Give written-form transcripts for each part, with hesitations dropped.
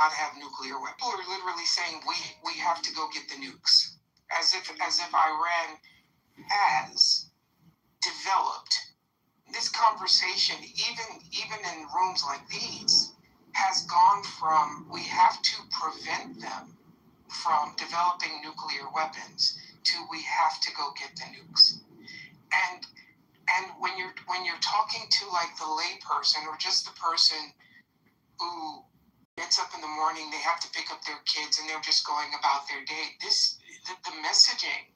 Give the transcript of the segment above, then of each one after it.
not have nuclear weapons. People are literally saying we have to go get the nukes, as if Iran has developed. This conversation, even in rooms like these, has gone from we have to prevent them from developing nuclear weapons to we have to go get the nukes. And when you're talking to like the layperson or just the person who gets up in the morning, they have to pick up their kids and they're just going about their day. The messaging,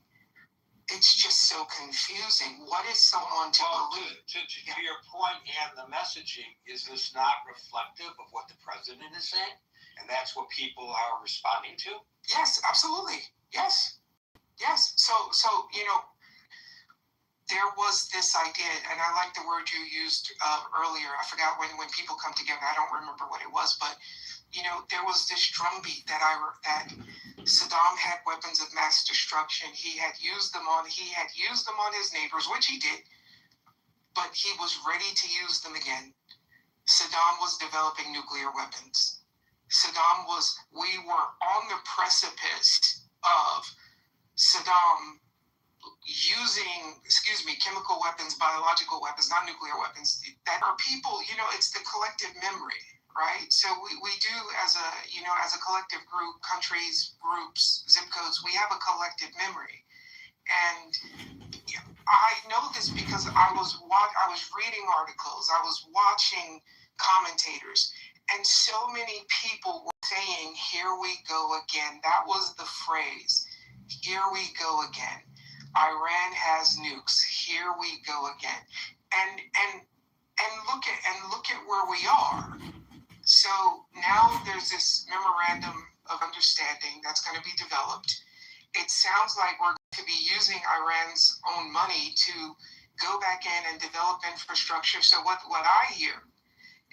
it's just so confusing. What is someone to believe? To your point, and the messaging, is this not reflective of what the president is saying? And that's what people are responding to? Yes, absolutely. Yes. So there was this idea, and I like the word you used earlier. I forgot when people come together. I don't remember what it was, but there was this drumbeat that Saddam had weapons of mass destruction. He had used them on his neighbors, which he did, but he was ready to use them again. Saddam was developing nuclear weapons. We were on the precipice of Saddam using, chemical weapons, biological weapons, not nuclear weapons, that are people, it's the collective memory, right? So we do as a collective group, countries, groups, zip codes, we have a collective memory. And I know this because I was reading articles, I was watching commentators, and so many people were saying, here we go again. That was the phrase. Here we go again. Iran has nukes. Here we go again. And look at where we are. So now there's this memorandum of understanding that's going to be developed. It sounds like we're going to be using Iran's own money to go back in and develop infrastructure. So what I hear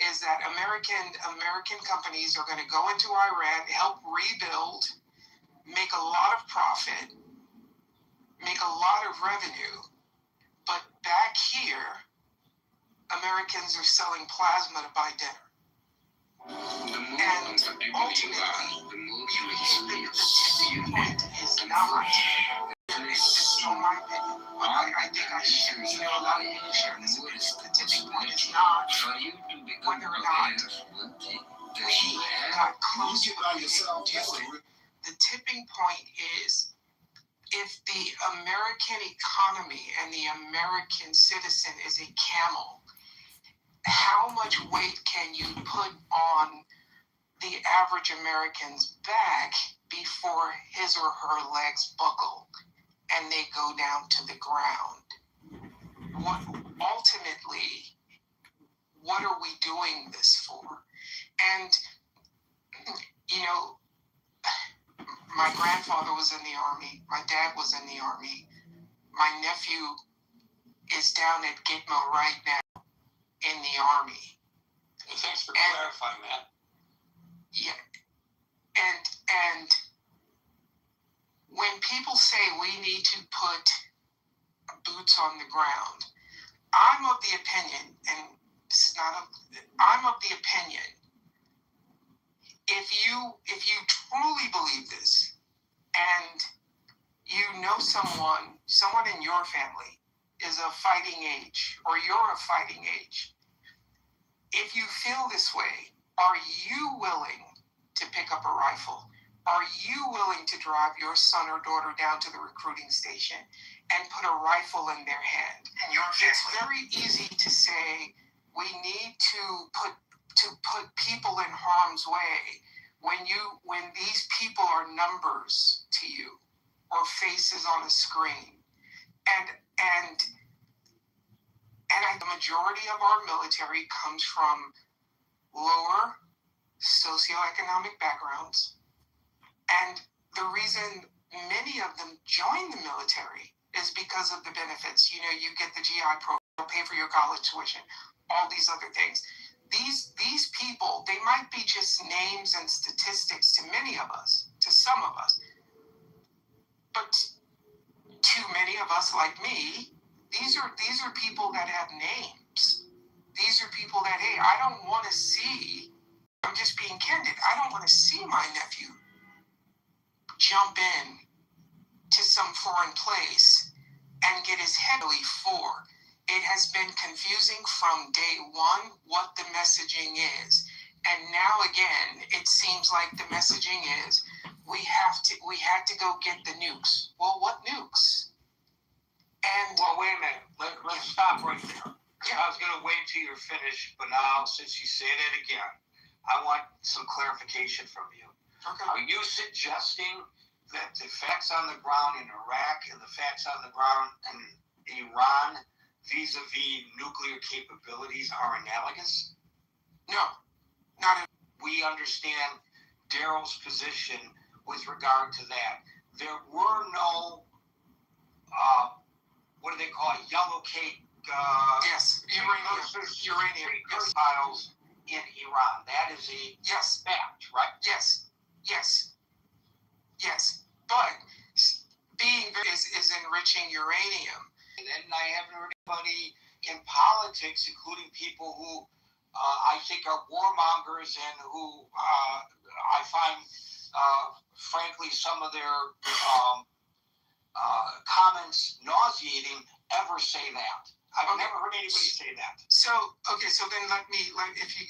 is that American companies are going to go into Iran, help rebuild, make a lot of profit, make a lot of revenue, but back here, Americans are selling plasma to buy dinner. And ultimately, the tipping point is not, this is my opinion, but I think I share, a lot of people share this opinion. The tipping point is not whether or not we got close to being able to do it. The tipping point is if the American economy and the American citizen is a camel, how much weight can you put on the average American's back before his or her legs buckle and they go down to the ground? Ultimately, what are we doing this for? And, my grandfather was in the Army. My dad was in the Army. My nephew is down at Gitmo right now in the Army. Thanks for clarifying that. Yeah. And when people say we need to put boots on the ground, I'm of the opinion, and I'm of the opinion, if you truly believe this, and someone in your family is of fighting age, or you're of fighting age, if you feel this way, are you willing to pick up a rifle? Are you willing to drive your son or daughter down to the recruiting station and put a rifle in their hand? It's very easy to say we need to put people in harm's way when these people are numbers to you or faces on a screen. And the majority of our military comes from lower socioeconomic backgrounds. And the reason many of them join the military is because of the benefits. You get the GI program, pay for your college tuition, all these other things. These people, they might be just names and statistics to many of us, to some of us. But to many of us like me, these are people that have names. These are people that, hey, I don't want to see I'm just being candid. I don't want to see my nephew jump in to some foreign place and get his head really for. It has been confusing from day one what the messaging is. And now again, it seems like the messaging is we had to go get the nukes. Well, what nukes? And well, wait a minute. Let's stop right there. Yeah. I was going to wait till you're finished, but now since you say that again, I want some clarification from you. Okay. Are you suggesting that the facts on the ground in Iraq and the facts on the ground in Iran vis-a-vis nuclear capabilities are analogous? No, not at We understand Daryl's position with regard to that. There were no, what do they call it, yellow cake yes, uranium. Yes. Files in Iran. That is a Yes. fact, right? Yes. Yes. Yes. But being is enriching uranium. And then I haven't heard anybody in politics, including people who I think are warmongers and who I find, frankly, some of their comments nauseating, ever say that. I've never heard anybody say that. So then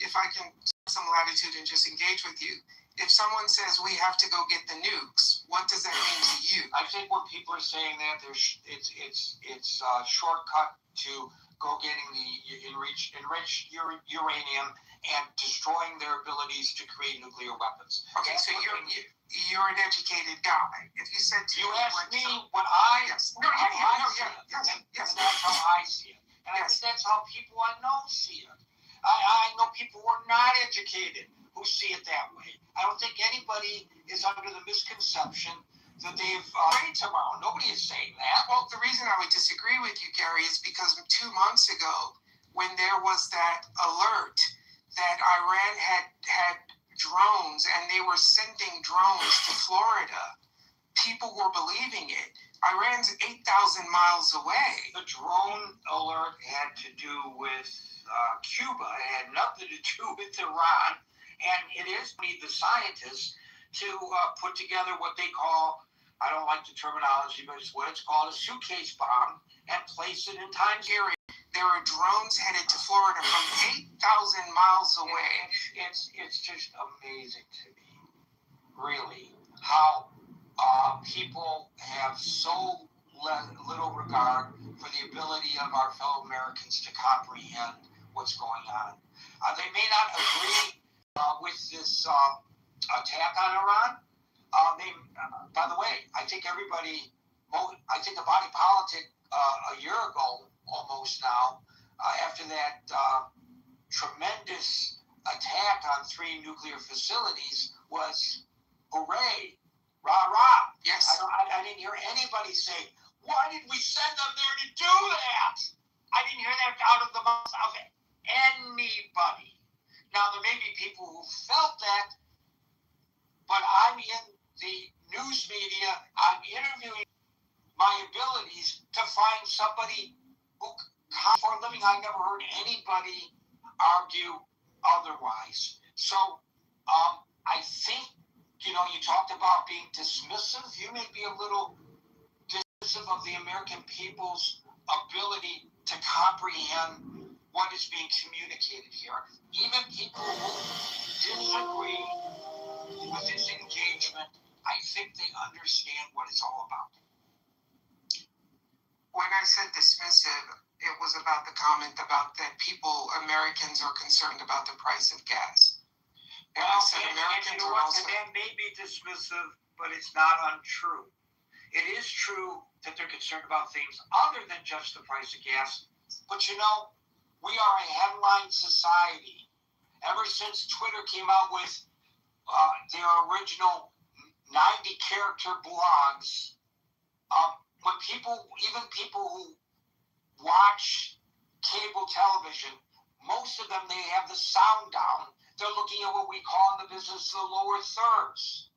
if I can some latitude and just engage with you. If someone says we have to go get the nukes, what does that mean to you? I think when people are saying that, it's a shortcut to go getting the enriched uranium and destroying their abilities to create nuclear weapons. Okay, so you're an educated guy. If you said to you asked me what yes, and that's how I see it, and I think that's how people I know see it. I know people who are not educated who see it that way. I don't think anybody is under the misconception that they've made tomorrow. Nobody is saying that. Well, the reason I would disagree with you, Gary, is because 2 months ago, when there was that alert that Iran had drones and they were sending drones to Florida, people were believing it. Iran's 8,000 miles away. The drone alert had to do with Cuba. It had nothing to do with Iran. And it is need the scientists to put together what they call, I don't like the terminology, but it's what it's called, a suitcase bomb, and place it in Times Square. There are drones headed to Florida from 8,000 miles away. It's just amazing to me, really, how people have so little regard for the ability of our fellow Americans to comprehend what's going on. They may not agree with this attack on Iran. By the way, I think the body politic a year ago, almost now, after that tremendous attack on 3 nuclear facilities was, hooray, rah, rah. Yes. I didn't hear anybody say, why did we send them there to do that? I didn't hear that out of the mouth of anybody. Now, there may be people who felt that, but I'm in the news media. I'm interviewing my abilities to find somebody who, for a living, I never heard anybody argue otherwise. So I think, you talked about being dismissive. You may be a little dismissive of the American people's ability to comprehend what is being communicated here. Even people who disagree with this engagement, I think they understand what it's all about. When I said dismissive, it was about the comment about that Americans are concerned about the price of gas. And I said Americans are also... That may be dismissive, but it's not untrue. It is true that they're concerned about things other than just the price of gas. But we are a headline society. Ever since Twitter came out with their original 90-character blogs, when even people who watch cable television, most of them, they have the sound down. They're looking at what we call in the business the lower thirds.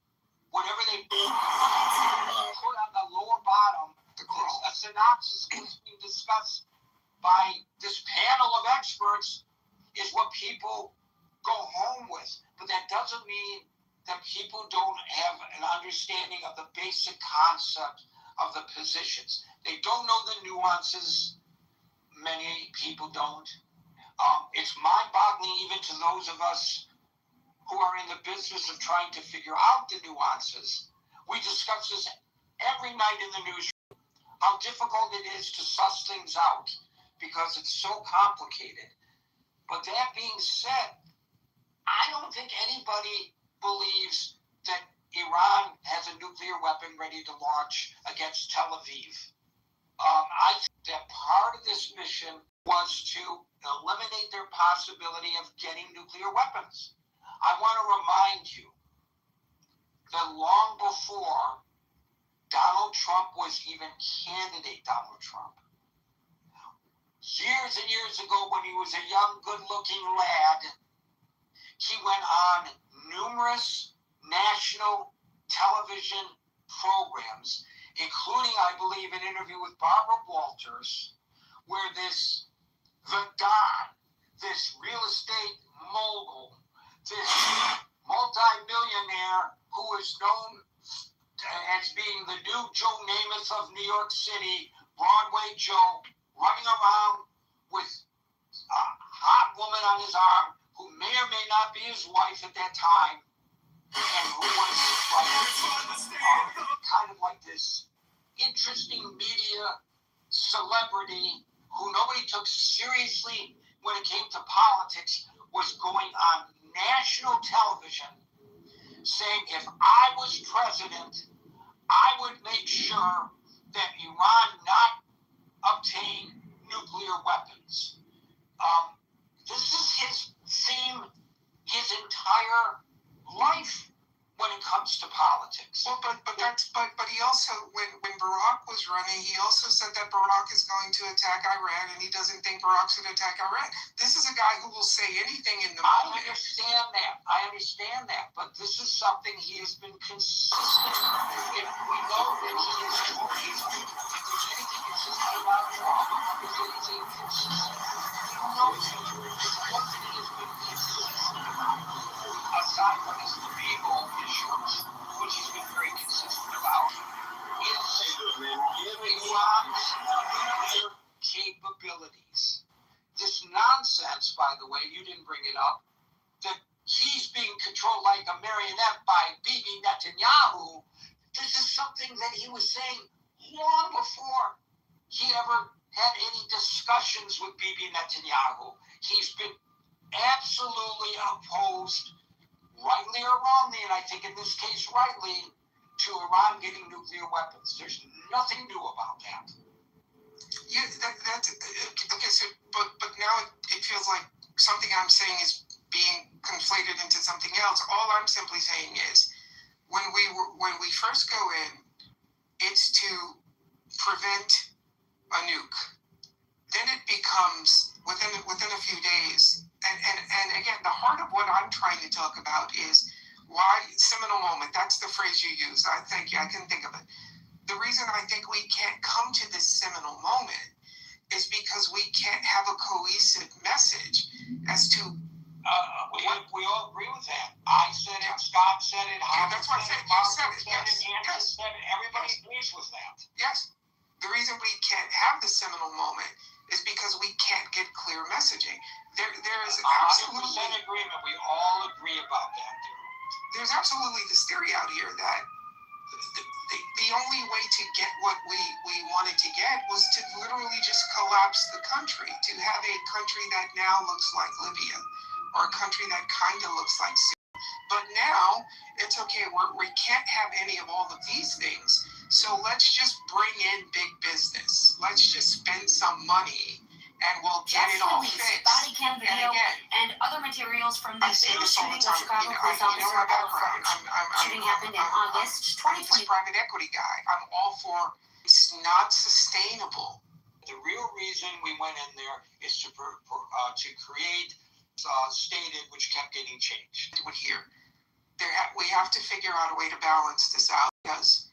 Whatever they put on the lower bottom, a synopsis of what's being discussed by this panel of experts is what people go home with. but that doesn't mean that people don't have an understanding of the basic concept of the positions. They don't know the nuances. Many people don't. It's mind-boggling even to those of us who are in the business of trying to figure out the nuances. We discuss this every night in the news, how difficult it is to suss things out because it's so complicated. But that being said, I don't think anybody believes that Iran has a nuclear weapon ready to launch against Tel Aviv. I think that part of this mission was to eliminate their possibility of getting nuclear weapons. I want to remind you that long before Donald Trump was even candidate Donald Trump, years and years ago when he was a young, good-looking lad, he went on numerous national television programs, including, I believe, an interview with Barbara Walters, where the Don, this real estate mogul, this multi-millionaire who is known as being the new Joe Namath of New York City, Broadway Joe, running around with a hot woman on his arm who may or may not be his wife at that time, and who was kind of like this interesting media celebrity who nobody took seriously when it came to politics, was going on national television saying, if I was president, I would make sure that Iran not obtain nuclear weapons. This is his theme, his entire life when it comes to politics. Well, but he also, when Barack was running, he also said that Barack is going to attack Iran, and he doesn't think Barack should attack Iran. This is a guy who will say anything in the moment. I understand that, but this is something he has been consistent. If we know that he is, if there's anything consistent about Trump, is that he's inconsistent. You know, it's one thing he has been consistent about, aside from his legal issues, which he's been very consistent about, is Iran's nuclear capabilities. This nonsense, by the way, you didn't bring it up, that he's being controlled like a marionette by Bibi Netanyahu. This is something that he was saying long before he ever had any discussions with Bibi Netanyahu. He's been absolutely opposed, rightly or wrongly, and I think in this case rightly, to Iran getting nuclear weapons. There's nothing new about that. Yeah, that's okay. So, but now it feels like something I'm saying is being conflated into something else. All I'm simply saying is, when we first go in, it's to prevent a nuke. Then it becomes within a few days. And again, the heart of what I'm trying to talk about is why seminal moment. That's the phrase you use. I thank you. I can think of it. The reason I think we can't come to this seminal moment is because we can't have a cohesive message as to. We all agree with that. I said it. Scott said it. Yeah, that's what I said. You said it. Yes. Said it. Everybody agrees with that. Yes. The reason we can't have the seminal moment is because we can't get clear messaging. There is absolutely 100% agreement. We all agree about that. There's absolutely this theory out here that the only way to get what we wanted to get was to literally just collapse the country, to have a country that now looks like Libya, or a country that kind of looks like Syria. But now it's okay. We can't have any of all of these things. So let's just bring in big business. Let's just spend some money and we'll get it all fixed. Body cam video and other materials from the famous shooting of Chicago police officer Ella French. Shooting happened in August 2020. I'm this private equity guy. I'm all for it's not sustainable. The real reason we went in there is to create stated, which kept getting changed. Here, we have to figure out a way to balance this out, because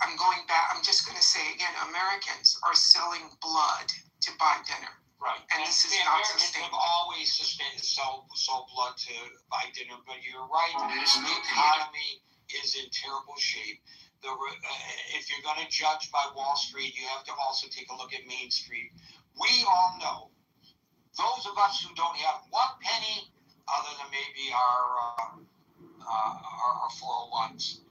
I'm going back. I'm just going to say again, Americans are selling blood to buy dinner. Right. And this is the not Americans sustainable. have always sold blood to buy dinner, but you're right. There's The no economy is in terrible shape. If you're going to judge by Wall Street, you have to also take a look at Main Street. We all know, those of us who don't have one penny other than maybe our 401s,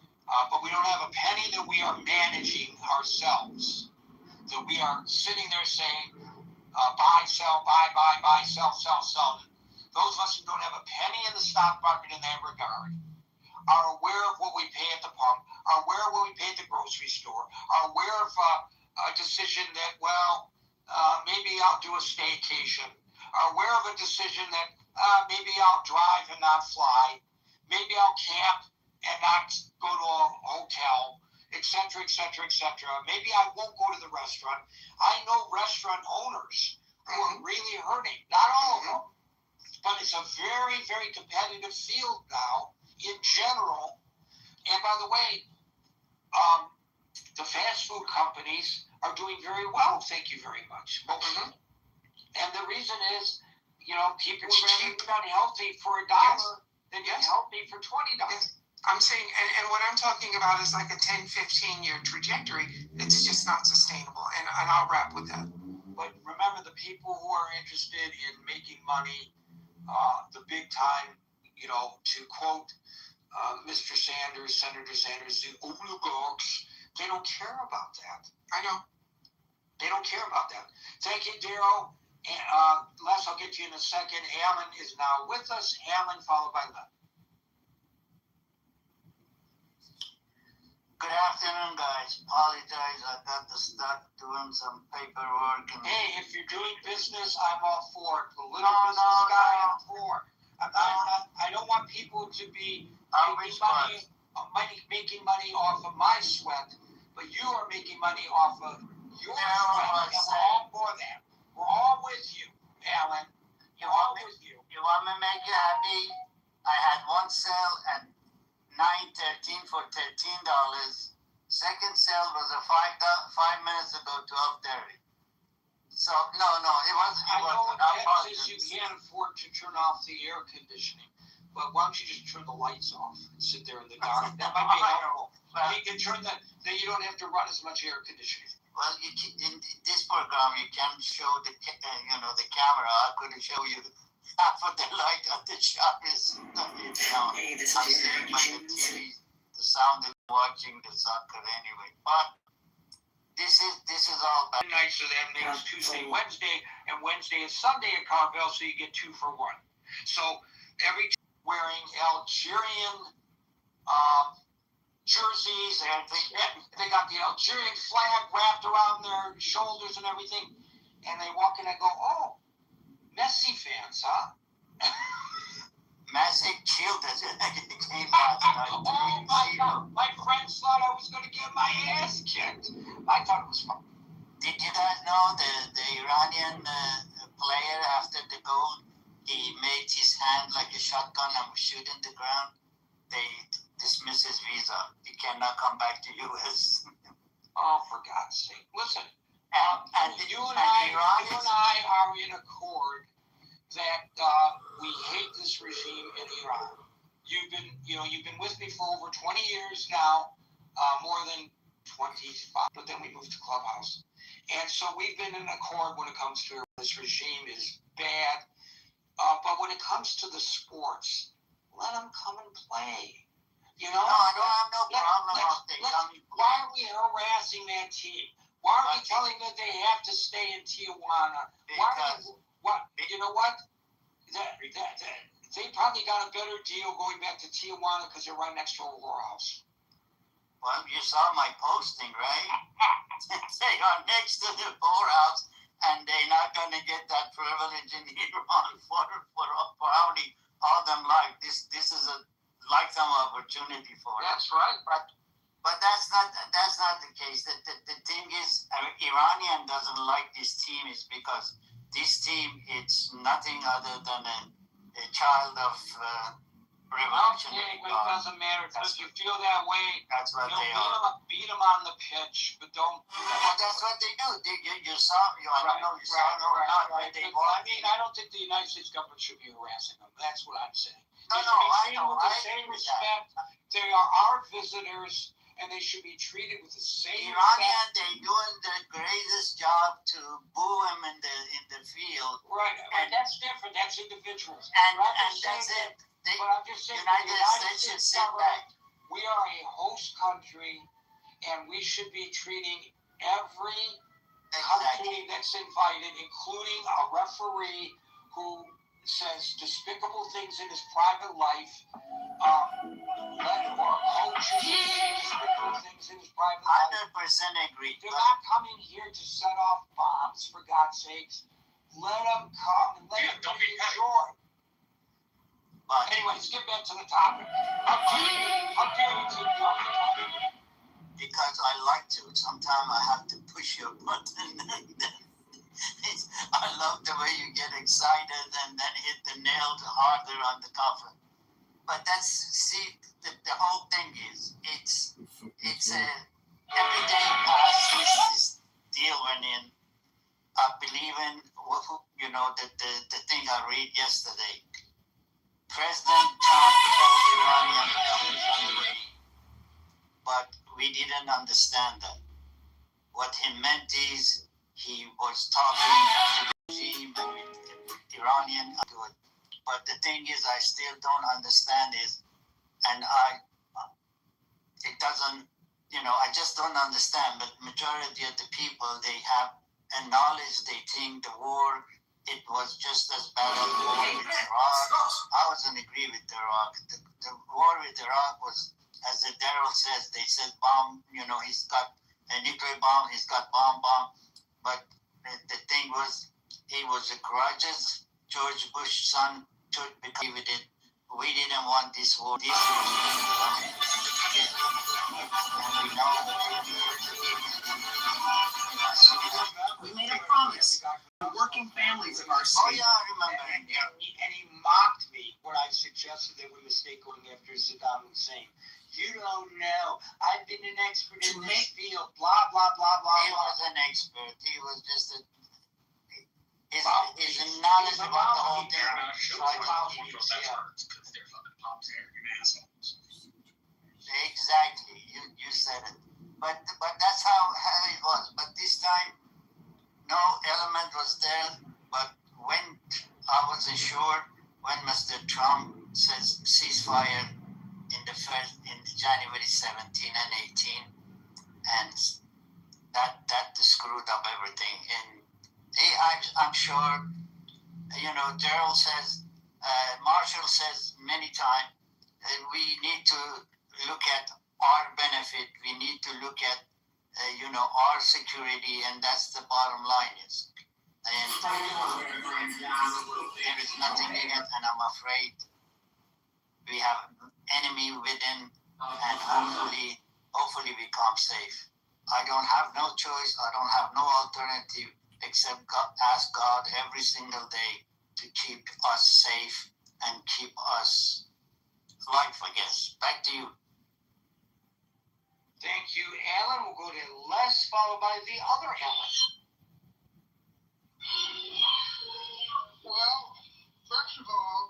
but we don't have a penny that we are managing ourselves, that we are sitting there saying, buy, sell, buy, sell. Those of us who don't have a penny in the stock market in that regard are aware of what we pay at the pump, are aware of what we pay at the grocery store, are aware of a decision that, maybe I'll do a staycation, are aware of a decision that maybe I'll drive and not fly, maybe I'll camp and not go to a hotel, etc. Maybe I won't go to the restaurant. I know restaurant owners who are really hurting. Not all of them, but it's a very, very competitive field now in general. And by the way, the fast food companies are doing very well. Thank you very much. And the reason is, people would rather eat unhealthy for $1 than get healthy for $20. Yes. I'm saying, and what I'm talking about is like a 10, 15-year trajectory. It's just not sustainable. And I'll wrap with that. But remember, the people who are interested in making money, the big time, to quote Mr. Sanders, Senator Sanders, the oligarchs, they don't care about that. I know. They don't care about that. Thank you, Darryl. And Les, I'll get to you in a second. Alan is now with us. Alan, followed by Len. Good afternoon, guys. Apologize, I got to start doing some paperwork. Hey, if you're doing business, I'm all for it. Political business guy, I'm for. I don't want people to be making money off of my sweat, but you are making money off of your sweat, and we're all for that. We're all with you, Alan. You want me to make you happy? I had one sale at 9:13 for $13. Second sale was a 5 minutes ago, 12:30. So no, it wasn't. I know in Texas you can't afford to turn off the air conditioning, but why don't you just turn the lights off and sit there in the dark? That might be helpful. You can turn then you don't have to run as much air conditioning. Well, in this program you can show the camera. I couldn't show you half of the light at the shop is Hey, this is Jerry. TV, the sound is watching the soccer anyway. But this is all bad. Night, so that makes Tuesday, Wednesday, and Wednesday is Sunday at Carvel, so you get 2 for 1. So every wearing Algerian jerseys, and they got the Algerian flag wrapped around their shoulders and everything, and they walk in and go, "Oh, Messi fans, huh?" Messi killed us in the game last night. Oh my God! My friends thought I was going to get my ass kicked. I thought it was fun. Did you guys know the Iranian player after the goal, he made his hand like a shotgun and was shooting the ground? They dismiss his visa. He cannot come back to U.S. Oh, for God's sake! Listen, and you and I are in accord that we hate this regime in Iran. You've been with me for over 20 years now, more than 25. But then we moved to Clubhouse, and so we've been in accord when it comes to this regime is bad. But when it comes to the sports, let them come and play. No, I don't have no problem with they coming. Why are we harassing that team? Why are we telling them they have to stay in Tijuana? You know what? They probably got a better deal going back to Tijuana because they're right next to a whorehouse. Well, you saw my posting, right? They are next to the whorehouse, and they're not going to get that privilege in Iran for having all them life. This is a lifetime opportunity for them. That's right. But that's not the case. The thing is, Iranian doesn't like this team is because this team, it's nothing other than a child of revolutionary But it guard. doesn't matter because you feel that way. That's what You'll they are. beat them on the pitch, but don't. Well, that's what they do. You saw, I don't know if you saw it or not, but they I mean, I don't think the United States government should be harassing them. That's what I'm saying. No, They no, should be I treated know. with the I same agree with that. respect. They are our visitors, and they should be treated with the same Iranian, respect. they doing the greatest job to boo him in the field, Right, but that's different. That's individuals. and But I'm and just that's saying it. They, But I'm just saying, United the States should sit back. we are a host country, and we should be treating every country that's invited, including a referee who says despicable things in his private life, or coaches despicable things in his private life. 100% agree. They're not coming here to set off bombs, for God's sakes. Let them come and let them enjoy. But Anyways, get back to the topic. How dare you keep talking about it? because I like to, sometimes I have to push your button. I love the way you get excited and then hit the nail harder on the coffin. But the whole thing is, it's every day passes this deal went in. I believe in, the thing I read yesterday. President Trump told the Iranian government on the way, but we didn't understand that. What he meant is he was talking to the regime and the Iranian do it. But the thing is, I still don't understand it, and it doesn't, I just don't understand. But majority of the people, they have acknowledged, they think the war, it was just as bad as the war with Iraq. I wasn't agree with Iraq. The war with Iraq was, as the Daryl says, they said bomb, he's got a nuclear bomb, he's got bomb. But the thing was, he was a grudges. George Bush's son took because we did. We didn't want this war. This was being done. And we know. We made a promise. The working families of our Oh state. yeah, I remember. And he mocked me when I suggested that we mistake going after Saddam Hussein. You don't know. I've been an expert in this field. Blah, blah, blah, blah, He blah. was an expert. He was just his knowledge about the whole thing. They're not showing cultural experts because they're fucking pops arrogant assholes. Exactly, you said it. But that's how it was. But this time, no element was there. But when I was assured, when Mr. Trump says ceasefire in January 17 and 18, and that screwed up everything. And I'm sure, Gerald says, Marshall says many times, we need to look at our benefit. We need to look at, our security, and that's the bottom line is. And there is nothing in it, and I'm afraid we have enemy within, and hopefully we come safe. I don't have no choice. I don't have no alternative except ask God every single day to keep us safe and keep us alive, I guess. Back to you. Thank you, Alan. We'll go to Les, followed by the other Alan. Well, first of all,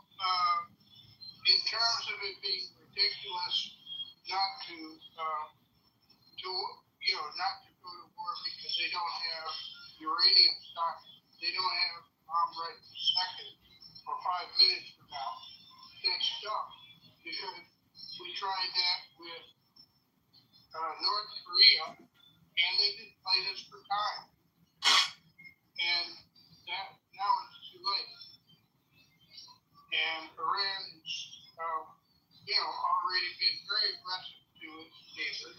in terms of it being ridiculous not to not to go to war because they don't have uranium stock, they don't have bomb right this second or 5 minutes from now. That's dumb because we tried that with North Korea and they didn't fight us for time, and that now it's too late. And Iran is, already been very aggressive to its neighbors.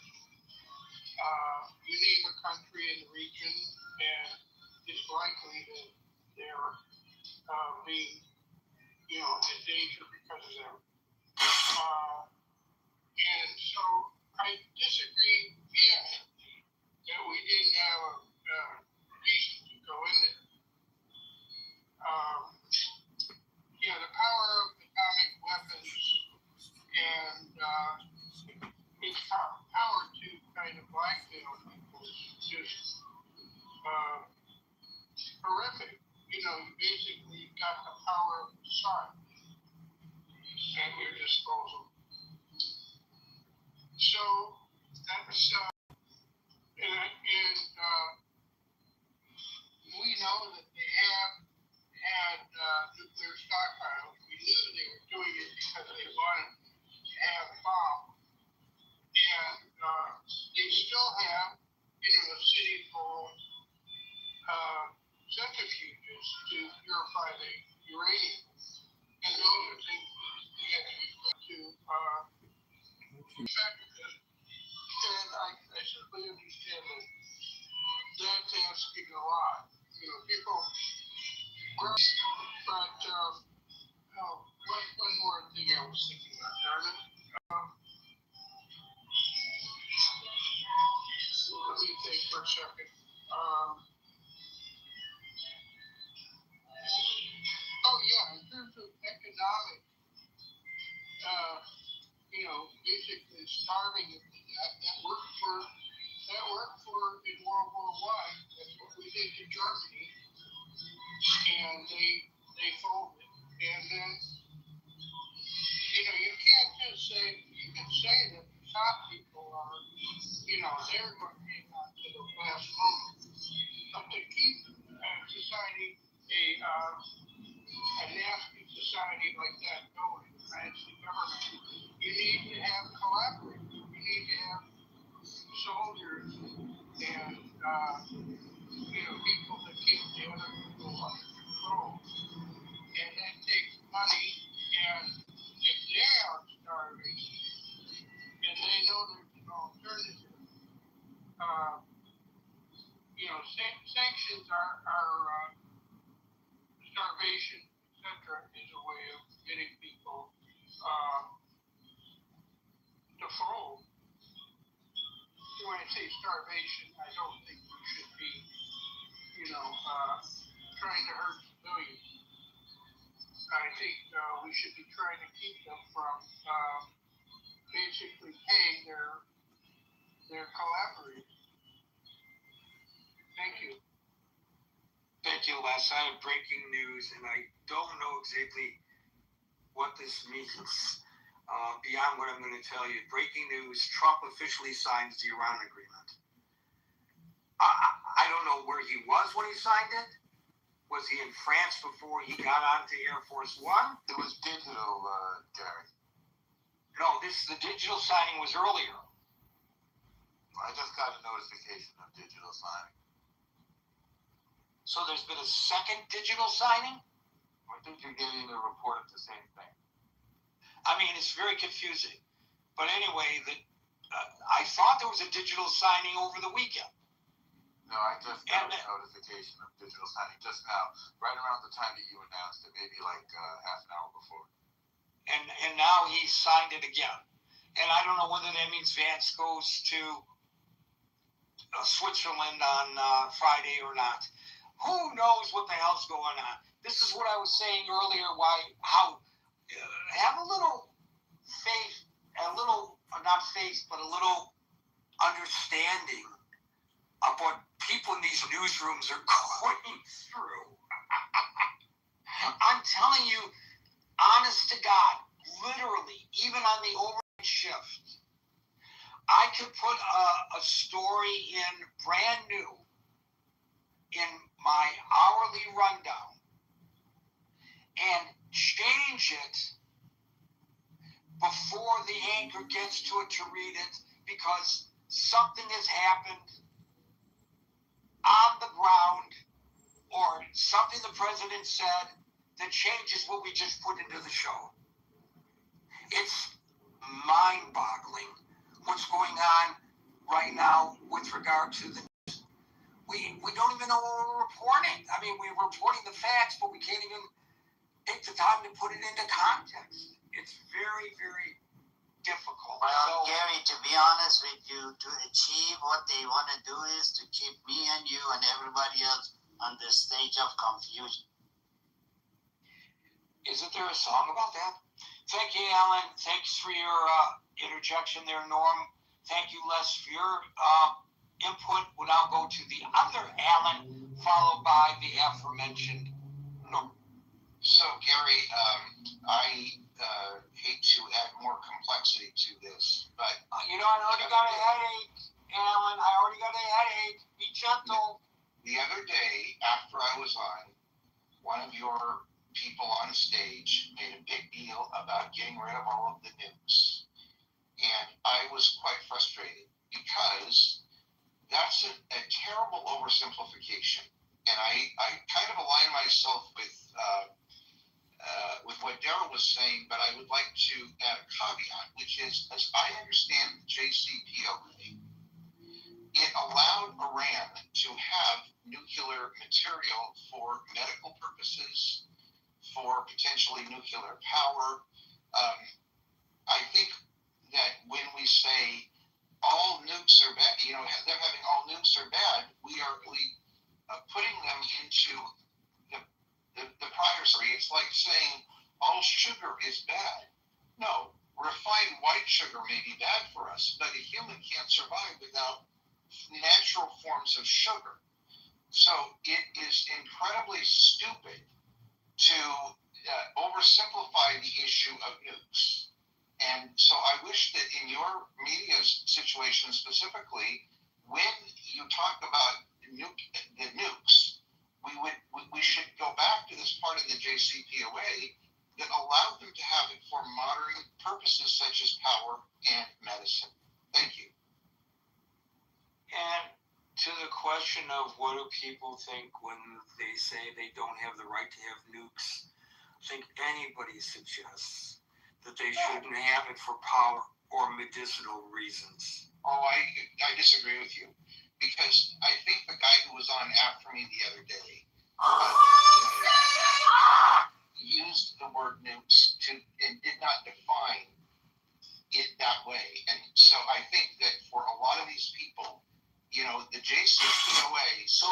You name a country in the region, and it's likely that they're being, in danger because of them. And so I disagree vehemently that we didn't have a reason to go in there. The power of atomic weapons power to kind of blackmail people is just horrific. You know, you basically got the power of the sun at your disposal. So that's we know that they have had nuclear stockpiles. We knew they were doing it because they wanted to have a bomb, and they still have, a city full of centrifuges to purify the uranium, and those are things we have to factor in. And I simply understand that that's asking a lot. People, but one more thing I was thinking about, darling. Let me think for a second. In terms of economic, basically starving that worked for in World War I. That's what we did to Germany, and they folded. And then, you can't just say, you can say that the top people are, they're going to hang on to the last moment. But to keep society, a nasty society like that going, that's the government. You need to have collaborators. You need to have soldiers and, people that keep the other people under control. And that takes money, and if they are starving, and they know there's an alternative, sanctions are starvation, etc., is a way of getting people to fold. When I say starvation, I don't think we should be, trying to hurt civilians. I think we should be trying to keep them from basically paying their collaborators. Thank you. Thank you, Les. I have breaking news, and I don't know exactly what this means beyond what I'm going to tell you. Breaking news, Trump officially signs the Iran agreement. I don't know where he was when he signed it. Was he in France before he got onto Air Force One? It was digital, Gary. No, the digital signing was earlier. I just got a notification of digital signing. So there's been a second digital signing? I think you're getting a report of the same thing. I mean, it's very confusing. But anyway, I thought there was a digital signing over the weekend. No, I just got a notification of digital signing just now, right around the time that you announced it, maybe like half an hour before. And now he signed it again. And I don't know whether that means Vance goes to Switzerland on Friday or not. Who knows what the hell's going on? This is what I was saying earlier, have a little faith, a little understanding of what people in these newsrooms are going through. I'm telling you, honest to God, literally, even on the overnight shift, I could put a story in brand new in my hourly rundown and change it before the anchor gets to it to read it because something has happened on the ground or something the president said that changes what we just put into the show. It's mind-boggling what's going on right now with regard to the news. We don't even know what we're reporting. I mean, we're reporting the facts, but we can't even take the time to put it into context. It's very, very difficult. Well, Gary, to be honest with you, to achieve what they want to do is to keep me and you and everybody else on this stage of confusion. Isn't there a song about that? Thank you, Alan. Thanks for your interjection there, Norm. Thank you, Les, for your input. We'll now go to the other Alan, followed by the aforementioned Norm. So, Gary, I hate to add more complexity to this, but I already got a headache, Alan. I already got a headache. Be gentle. The other day, after I was on, one of your people on stage made a big deal about getting rid of all of the nukes. And I was quite frustrated because that's a terrible oversimplification. And I kind of align myself with what Daryl was saying, but I would like to add a caveat, which is, as I understand the JCPOA, it allowed Iran to have nuclear material for medical purposes, for potentially nuclear power. I think that when we say all nukes are bad, them having all nukes are bad, we are really putting them into the priority. It's like saying all sugar is bad. No, refined white sugar may be bad for us, but a human can't survive without natural forms of sugar. So it is incredibly stupid to oversimplify the issue of nukes. And so I wish that in your media situation specifically, when you talk about the nukes, we should go back to this part of the JCPOA that allowed them to have it for modern purposes such as power and medicine. Thank you. And to the question of what do people think when they say they don't have the right to have nukes, I think anybody suggests that they shouldn't have it for power or medicinal reasons. Oh, I disagree with you, because I think the guy who was on after me the other day used the word nukes and did not define it that way. And so I think that for a lot of these people, the JCPOA. So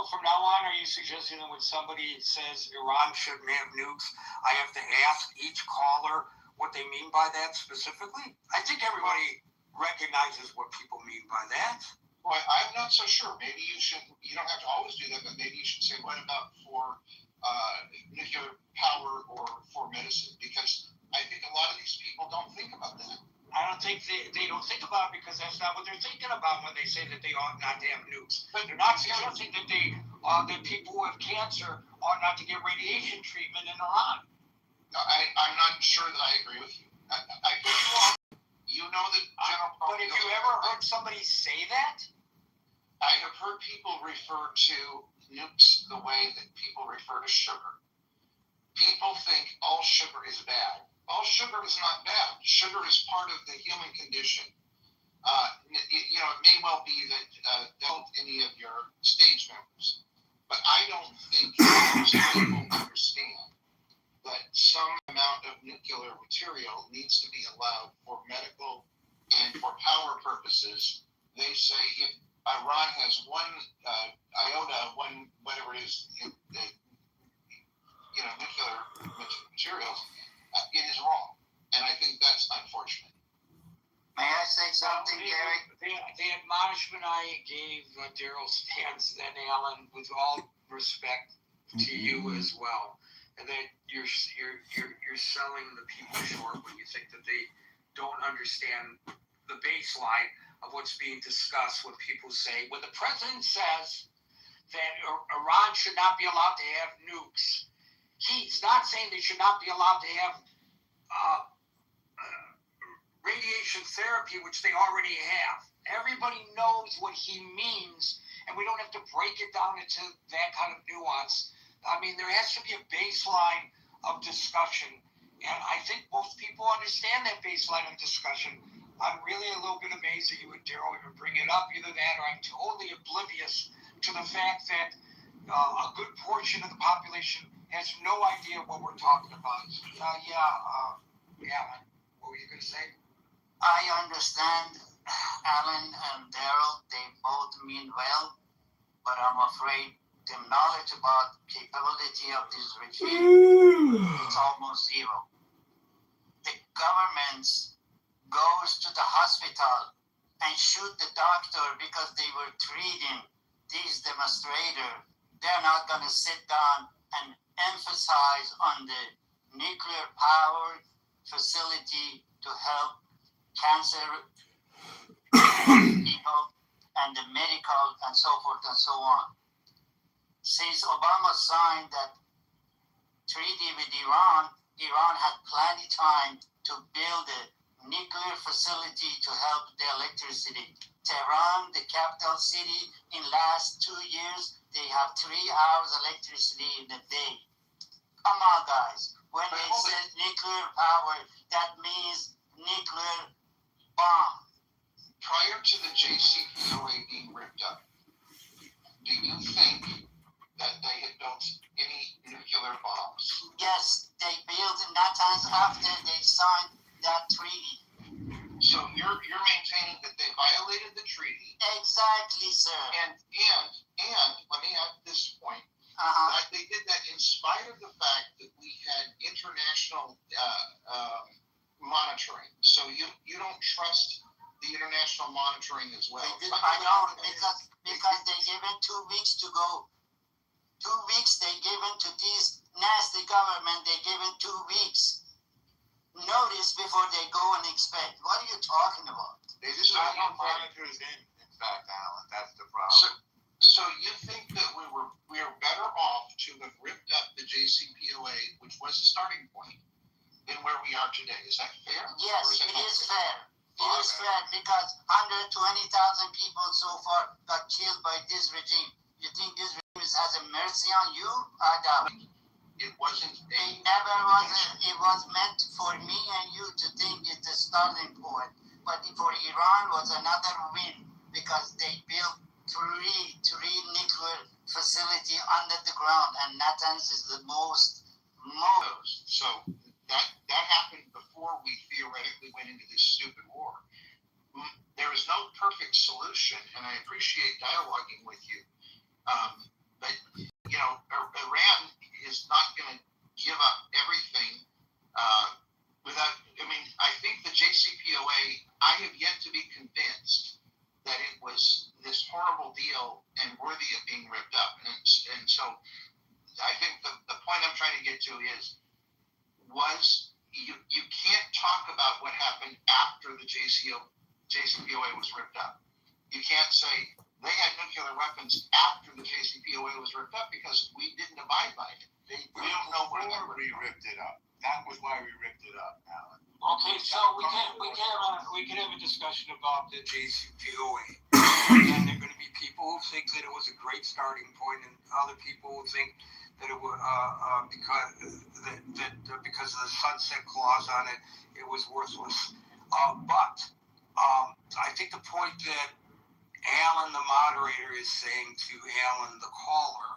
from now on, are you suggesting that when somebody says Iran shouldn't have nukes, I have to ask each caller what they mean by that specifically? I think everybody recognizes what people mean by that. Well, I'm not so sure. Maybe you don't have to always do that, but maybe you should say, what about for nuclear power or for medicine? Because I think a lot of these people don't think about that. I don't think they don't think about it because that's not what they're thinking about when they say that they ought not to have nukes. But they're not suggesting that that people who have cancer ought not to get radiation treatment in Iran. No, I'm not sure that I agree with you. I could be wrong. You know that general. But have you ever heard somebody say that? I have heard people refer to nukes the way that people refer to sugar. People think all sugar is bad. All sugar is not bad. Sugar is part of the human condition. It may well be that don't any of your stage members, but I don't think most people understand that some amount of nuclear material needs to be allowed for medical and for power purposes. They say if Iran has one iota, whatever it is, nuclear materials, it is wrong, and I think that's unfortunate. May I say something, Gary? The admonishment I gave Daryl stands then, Alan, with all respect to you as well, and that you're selling the people short when you think that they don't understand the baseline of what's being discussed when people say, when the president says that Iran should not be allowed to have nukes, he's not saying they should not be allowed to have radiation therapy, which they already have. Everybody knows what he means, and we don't have to break it down into that kind of nuance. I mean, there has to be a baseline of discussion, and I think most people understand that baseline of discussion. I'm really a little bit amazed that you and Daryl even bring it up. Either that, or I'm totally oblivious to the fact that a good portion of the population has no idea what we're talking about. Alan, what were you going to say? I understand Alan and Daryl, they both mean well, but I'm afraid the knowledge about capability of this regime is almost zero. The government goes to the hospital and shoot the doctor because they were treating these demonstrators, they're not going to sit down and emphasize on the nuclear power facility to help cancer people and the medical and so forth and so on. Since Obama signed that treaty with Iran, Iran had plenty time to build a nuclear facility to help the electricity. Tehran, the capital city, in last 2 years, they have 3 hours electricity in a day. Come on, guys. When they said nuclear power, that means nuclear bomb. Prior to the JCPOA being ripped up, do you think that they had built any nuclear bombs? Yes, they built Natanz after they signed that treaty. So you're maintaining that they violated the treaty. Exactly, sir. And let me add this point. That they did that in spite of the fact that we had international monitoring. So you don't trust the international monitoring as well. I don't, because they gave it 2 weeks to go. 2 weeks they gave it to this nasty government. They gave it 2 weeks notice before they go and inspect. What are you talking about? They just have monitors in fact, Alan. That's the problem. So you think that we are better off to have ripped up the JCPOA, which was the starting point, than where we are today? Is that fair? Yes, it is fair. It is fair because 120,000 people so far got killed by this regime. You think this regime has a mercy on you? I doubt it. It wasn't. It never was. It was meant for me and you to think it's a starting point. But for Iran was another win because they built three nuclear facility under the ground, and Natanz is the most. So that happened before we theoretically went into this stupid war. There is no perfect solution, and I appreciate dialoguing with you. But Iran is not going to give up everything without. I mean, I think the JCPOA. I have yet to be convinced that it was this horrible deal and worthy of being ripped up. And so I think the point I'm trying to get to is you can't talk about what happened after the JCPOA was ripped up. You can't say they had nuclear weapons after the JCPOA was ripped up because we didn't abide by it. We don't know where we ripped it up. That was why we ripped it up, Alan. Okay, so we can have a discussion about the JCPOA. And there are going to be people who think that it was a great starting point, and other people who think that it was because of the sunset clause on it, it was worthless. But I think the point that Alan, the moderator, is saying to Alan, the caller,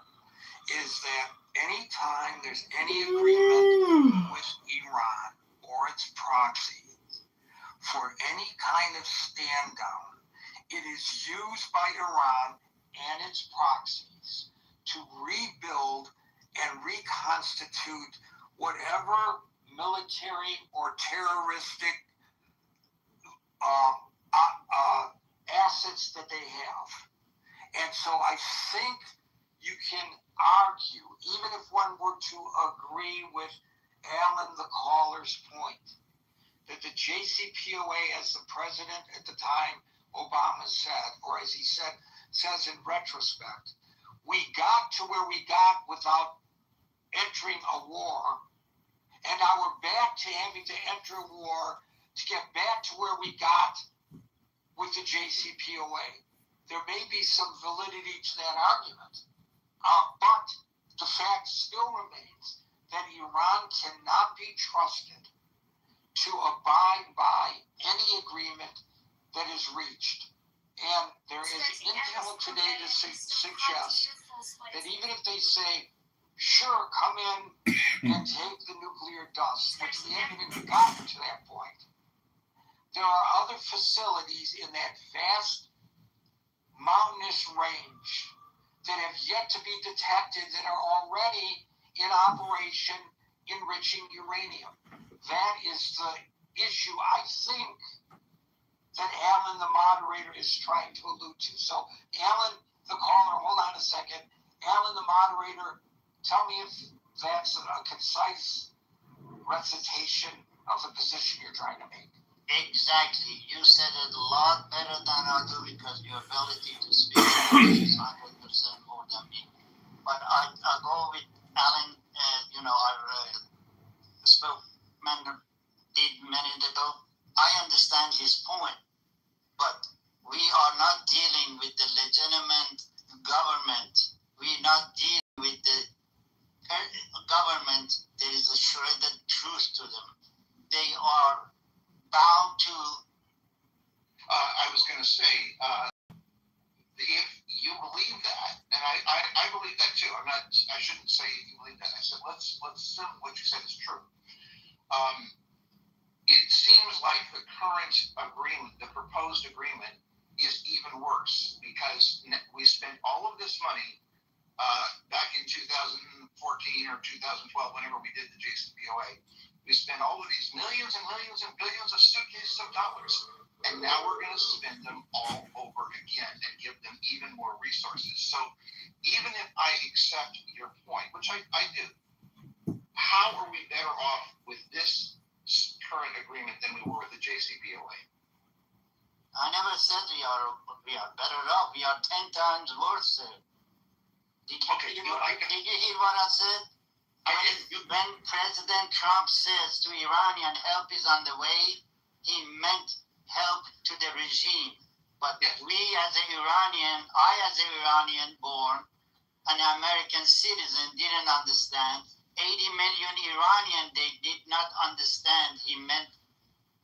is that anytime there's any agreement with Iran or its proxy for any kind of stand down, it is used by Iran and its proxies to rebuild and reconstitute whatever military or terroristic assets that they have. And so I think you can argue, even if one were to agree with Alan, the caller's point, that the JCPOA, as the president at the time, Obama said, or as he says in retrospect, we got to where we got without entering a war, and now we're back to having to enter a war to get back to where we got with the JCPOA. There may be some validity to that argument, but the fact still remains that Iran cannot be trusted to abide by any agreement that is reached. And there is intel today to suggest that even if they say, sure, come in and take the nuclear dust, which we haven't even gotten to that point, there are other facilities in that vast mountainous range that have yet to be detected that are already in operation enriching uranium. That is the issue, I think, that Alan, the moderator, is trying to allude to. So, Alan, the caller, hold on a second. Alan, the moderator, tell me if that's a concise recitation of the position you're trying to make. Exactly. You said it a lot better than I do because your ability to speak is 100% more than me. But I go with Alan, our spokesman did a minute ago. I understand his point, but we are not dealing with the legitimate government. We're not dealing with the government. There is a shredded truth to them. They are bound to. I was going to say, if you believe that, and I believe that too. I shouldn't say if you believe that. I said let's assume what you said is true. It seems like the current agreement, the proposed agreement, is even worse because we spent all of this money back in 2014 or 2012, whenever we did the JCPOA. We spent all of these millions and millions and billions of suitcases of dollars, and now we're going to spend them all over again and give them even more resources. So even if I accept your point, which I do, how are we better off with this current agreement than we were with the JCPOA? I never said we are better off. We are 10 times worse. Did you hear what I said? When President Trump says to Iranian help is on the way, he meant help to the regime. But we as an Iranian, I as an Iranian born, an American citizen, didn't understand. 80 million Iranian, they did not understand. He meant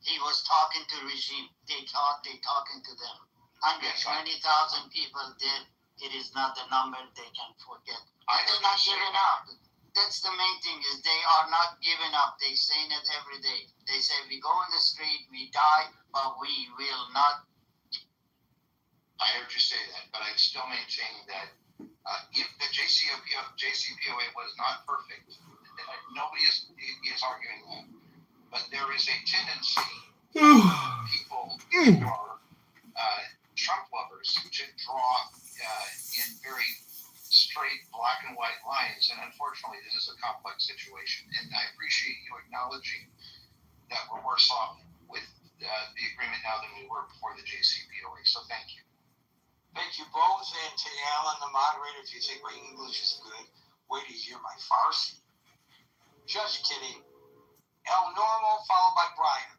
he was talking to regime. They thought they talking to them. 120,000 people dead. It is not the number they can forget. They're not giving up. That's the main thing, is they are not giving up. They saying it every day. They say we go in the street, we die, but we will not. I heard you say that, but I still maintain that if the JCPOA was not perfect, nobody is arguing that, but there is a tendency for people who are Trump lovers to draw in very straight black and white lines, and unfortunately this is a complex situation, and I appreciate you acknowledging that we're worse off with the agreement now than we were before the JCPOA, so thank you. Thank you both, and to Alan, the moderator, if you think my English is good, wait to hear my Farsi. Just kidding. El Normo, followed by Brian.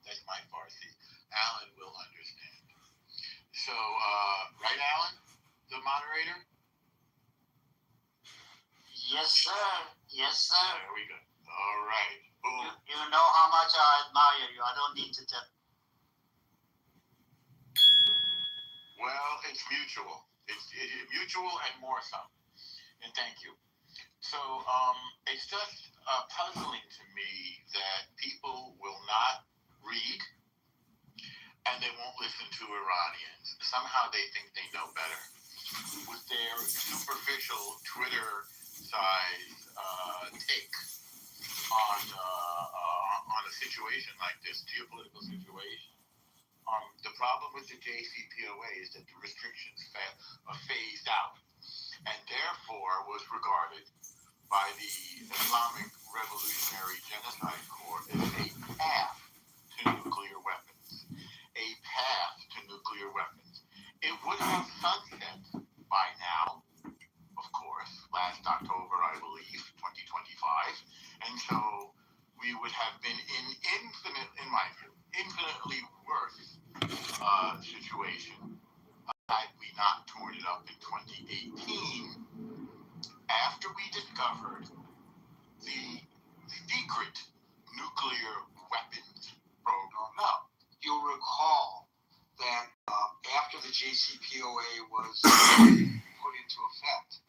That's my Farsi. Alan will understand. So, right, Alan, the moderator? Yes, sir. Yes, sir. There we go. All right. Boom. You know how much I admire you. I don't need to tell. Well, it's mutual. It's mutual and more so. And thank you. So, it's just puzzling to me that people will not read and they won't listen to Iranians. Somehow they think they know better. With their superficial Twitter-size take on a situation like this, geopolitical situation. The problem with the JCPOA is that the restrictions phased out, and therefore was regarded by the Islamic Revolutionary Genocide Corps as a path to nuclear weapons. A path to nuclear weapons. It would have sunset by now, of course, last October, I believe, 2025, and so we would have been in infinitely worse situation had we not torn it up in 2018 after we discovered the secret nuclear weapons program. Now, you'll recall that after the JCPOA was put into effect,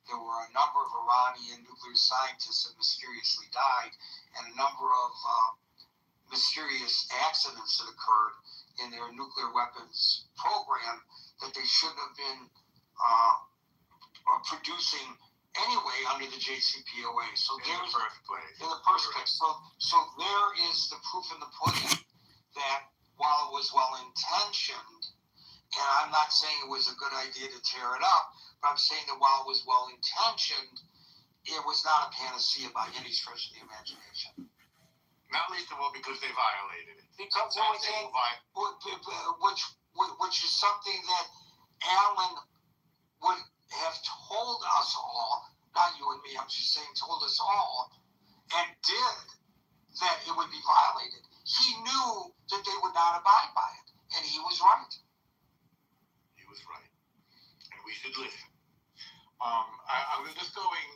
there were a number of Iranian nuclear scientists that mysteriously died, and a number of mysterious accidents that occurred in their nuclear weapons program that they shouldn't have been producing anyway under the JCPOA. So In the first place. In the first place. So there is the proof in the pudding that while it was well intentioned, and I'm not saying it was a good idea to tear it up, but I'm saying that while it was well intentioned, it was not a panacea by any stretch of the imagination. Not least of all because they violated it. Because which is something that Alan would have told us all, not you and me, I'm just saying told us all, and did, that it would be violated. He knew that they would not abide by it, and he was right. He was right. And we should listen. I was just going,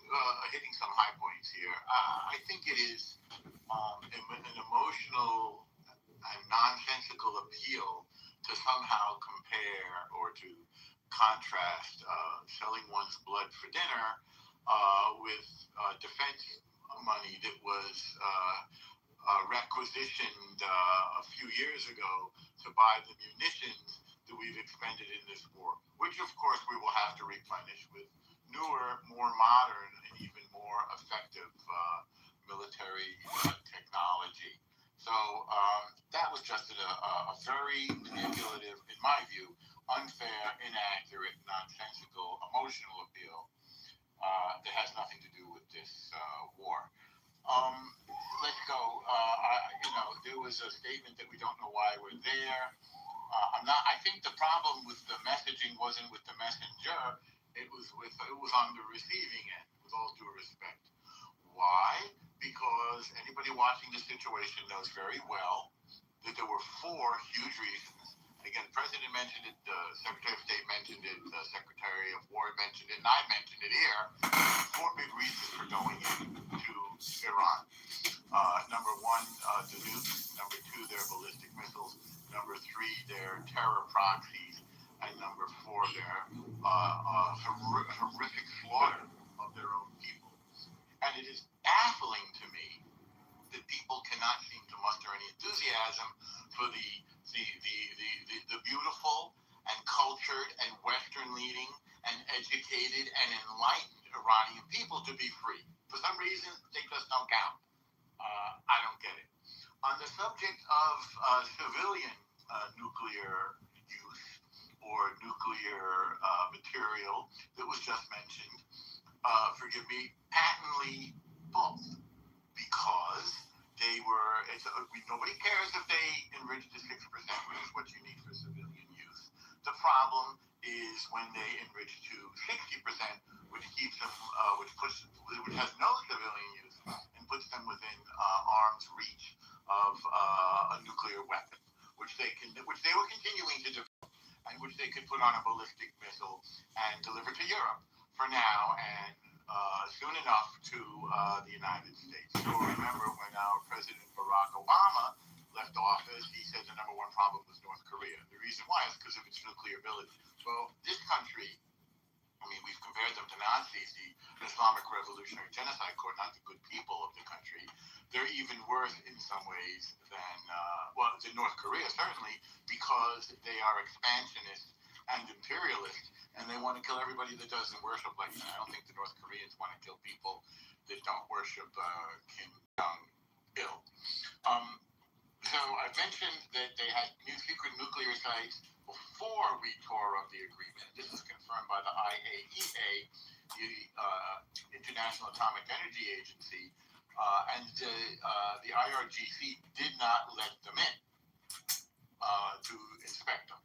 hitting some high points here. I think it is an emotional and nonsensical appeal to somehow compare or to contrast selling one's blood for dinner with defense money that was requisitioned a few years ago to buy the munitions that we've expended in this war, which of course we will have to replenish with newer, more modern, and even more effective military technology. So that was just a very manipulative, in my view, unfair, inaccurate, nonsensical, emotional appeal that has nothing to do with this war. Let's go. There was a statement that we don't know why we're there. I think the problem with the messaging wasn't with the messenger. It was on the receiving end, with all due respect. Why? Because anybody watching the situation knows very well that there were 4 huge reasons. Again, the President mentioned it, the Secretary of State mentioned it, the Secretary of War mentioned it, and I mentioned it here. 4 big reasons for going into Iran. Number 1, the nukes. Number 2, their ballistic missiles. Number 3, their terror proxies. And number 4, their horrific slaughter of their own people. And it is baffling to me that people cannot seem to muster any enthusiasm for the beautiful and cultured and Western-leading and educated and enlightened Iranian people to be free. For some reason, they just don't count. I don't get it. On the subject of civilian nuclear use or nuclear material that was just mentioned, forgive me, patently false, because they were, nobody cares if they enrich to 6%, which is what you need for civilian use. The problem is when they enrich to 60%, which keeps them, which has no civilian use and puts them within arm's reach of a nuclear weapon, which they were continuing to develop, and which they could put on a ballistic missile and deliver to Europe for now and soon enough to the United States. You'll remember when our President Barack Obama left office, he said the number 1 problem was North Korea. The reason why is because of its nuclear ability. Well, this country, we've compared them to Nazis, the Islamic Revolutionary Genocide Corps, not the good people of the country. They're even worse in some ways than North Korea, certainly, because they are expansionist and imperialist, and they want to kill everybody that doesn't worship like that. I don't think the North Koreans want to kill people that don't worship Kim Jong-il. So I mentioned that they had secret nuclear sites before we tore up the agreement. This is confirmed by the IAEA, the International Atomic Energy Agency, and the IRGC did not let them in to inspect them.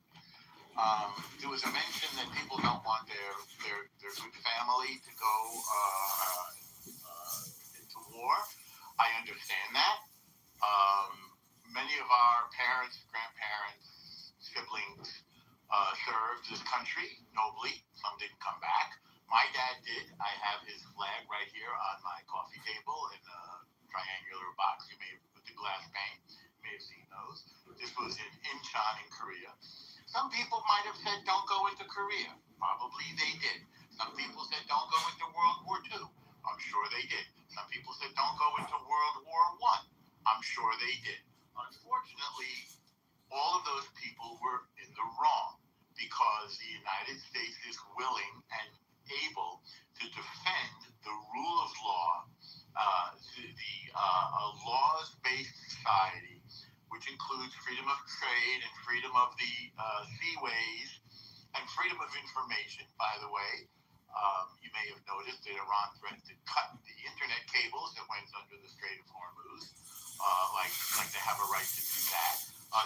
There was a mention that people don't want their good family to go into war. I understand that. Many of our parents, grandparents, siblings served this country nobly. Some didn't come back. My dad did. I have his flag right here on my coffee table in a triangular box. You may have, with the glass pane, you may have seen those. This was in Incheon in Korea. Some people might have said, don't go into Korea. Probably they did. Some people said, don't go into World War II. I'm sure they did. Some people said, don't go into World War I. I'm sure they did. Unfortunately, all of those people were in the wrong because the United States is willing and able to defend the rule of law, a laws-based society, which includes freedom of trade and freedom of the seaways and freedom of information, by the way. You may have noticed that Iran threatened to cut the internet cables that went under the Strait of Hormuz, like they have a right to do that.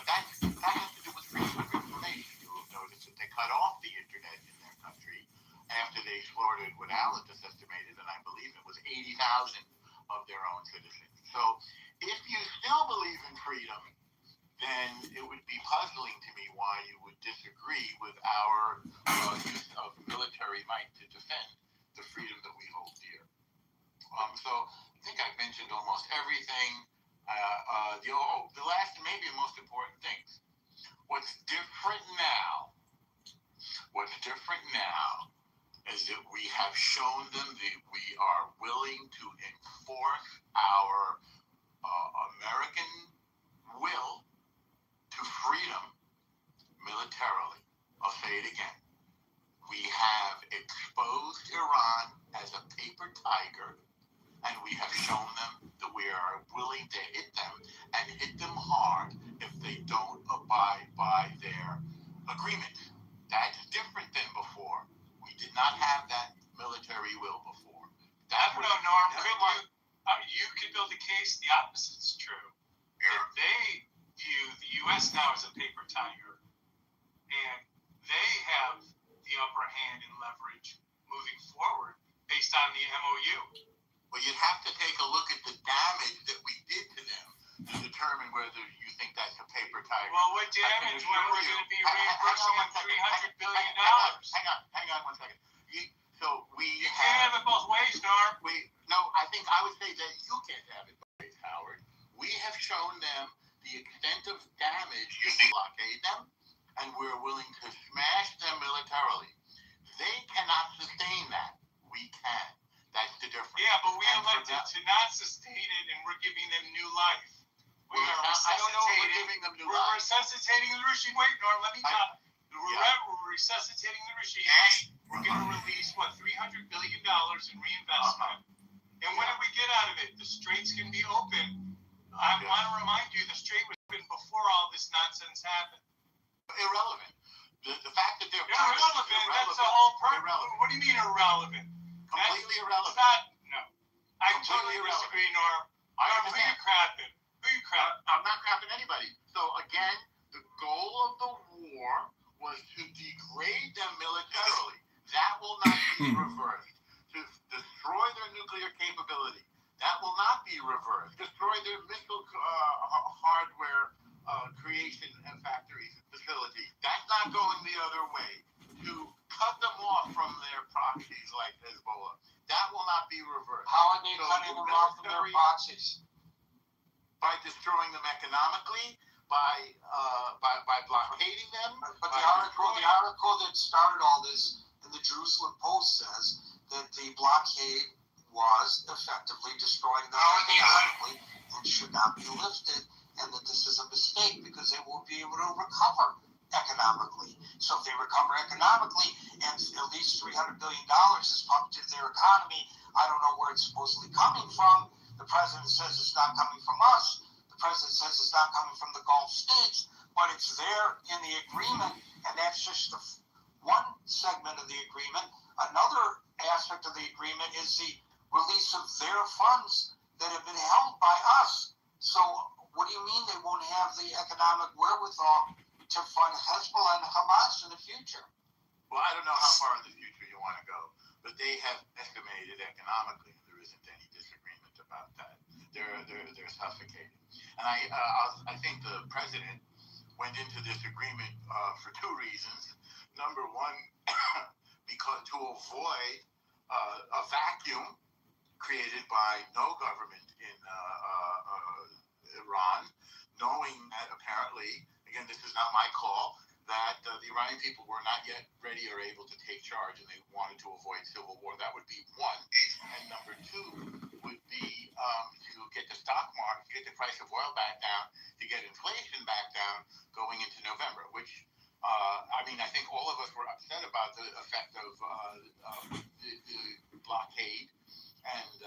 That has to do with freedom of information. You will notice that they cut off the internet in their country after they slaughtered what Alan just estimated, and I believe it was 80,000 of their own citizens. So if you still believe in freedom, then it would be puzzling to me why you would disagree with our use of military might to defend the freedom that we hold dear. So I think I've mentioned almost everything. The last and maybe most important things. What's different now is that we have shown them that we are willing to enforce our American will to freedom militarily. I'll say it again. We have exposed Iran as a paper tiger, and we have shown them that we are willing to hit them and hit them hard if they don't abide by their agreement. That's different than before. We did not have that military will before. I don't know, Norm. You could build a case the opposite's true. If they view the U.S. now as a paper tiger, and they have the upper hand in leverage moving forward based on the MOU. Well, you'd have to take a look at the damage that we did to them to determine whether you think that's a paper tiger. Well, what damage when we're going to be reimbursing them $300 billion? Hang on 1 second. So we you can't have it both ways, Norm. I think I would say that you can't have it both ways, Howard. We have shown them the extent of damage you blockade them, and we're willing to smash them militarily. They cannot sustain that. We can. That's the difference. Yeah, but we elected to not sustain it, and we're giving them new life. We're resuscitating the regime. Wait, Norm, let me talk. We're resuscitating the regime. We're going to release, $300 billion in reinvestment. And what did we get out of it? The straits can be open. I want to remind you, the strait was open before all this nonsense happened. Irrelevant. The fact that they're irrelevant. That's the whole purpose. What do you mean irrelevant? Completely irrelevant. No. I totally disagree, Norm. Norm, who you crapping? I'm not crapping anybody. So again, the goal of the war was to degrade them militarily. That will not be reversed. To destroy their nuclear capability. That will not be reversed. Destroy their missile hardware creation and factories and facilities. That's not going the other way. To cut them off from their proxies like Hezbollah. That will not be reversed. How are they cutting them off from their proxies? By destroying them economically, by blockading them. But the article that started all this in the Jerusalem Post says that the blockade was effectively destroying them economically and should not be lifted, and that this is a mistake because they won't be able to recover economically. So if they recover economically and at least $300 billion is pumped into their economy, I don't know where it's supposedly coming from. The president says it's not coming from us. The president says it's not coming from the Gulf states, but it's there in the agreement, and that's just one segment of the agreement. Another aspect of the agreement is the release of their funds that have been held by us. So what do you mean they won't have the economic wherewithal to fund Hezbollah and Hamas in the future? Well, I don't know how far in the future you want to go, but they have estimated economically, and there isn't any disagreement about that. They're suffocating. And I think the president went into this agreement for two reasons. Number one, because to avoid a vacuum created by no government in Iran, knowing that apparently, again, this is not my call, that the Iranian people were not yet ready or able to take charge, and they wanted to avoid civil war. That would be one. And number two would be to get the stock market, to get the price of oil back down, to get inflation back down going into November, which, I think all of us were upset about the effect of the blockade and the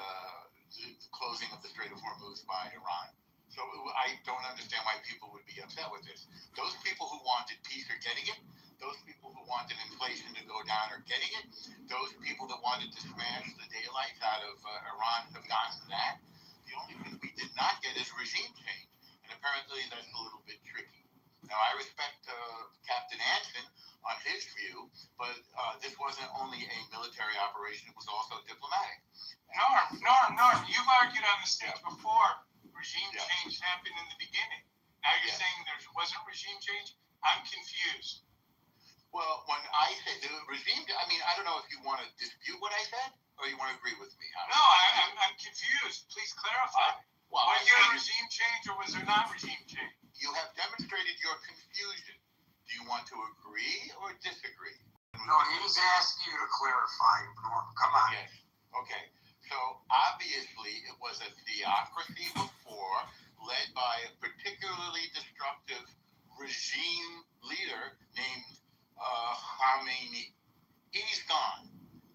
closing of the Strait of Hormuz by Iran. So I don't understand why people would be upset with this. Those people who wanted peace are getting it. Those people who wanted inflation to go down are getting it. Those people that wanted to smash the daylights out of Iran have gotten that. The only thing we did not get is regime change. And apparently that's a little bit tricky. Now, I respect Captain Anson on his view, but this wasn't only a military operation, it was also diplomatic. Norm, you've argued on the stage before. Regime change happened in the beginning. Now you're saying there wasn't regime change? I'm confused. Well, when I said the regime, I mean, I don't know if you want to dispute what I said or you want to agree with me. No, I'm confused. Please clarify. Was there regime change or was there not regime change? You have demonstrated your confusion. Do you want to agree or disagree? No, he's asking you to clarify, Norm. Come on. Yes. Okay. So obviously it was a theocracy before, led by a particularly destructive regime leader named Khomeini. He's gone.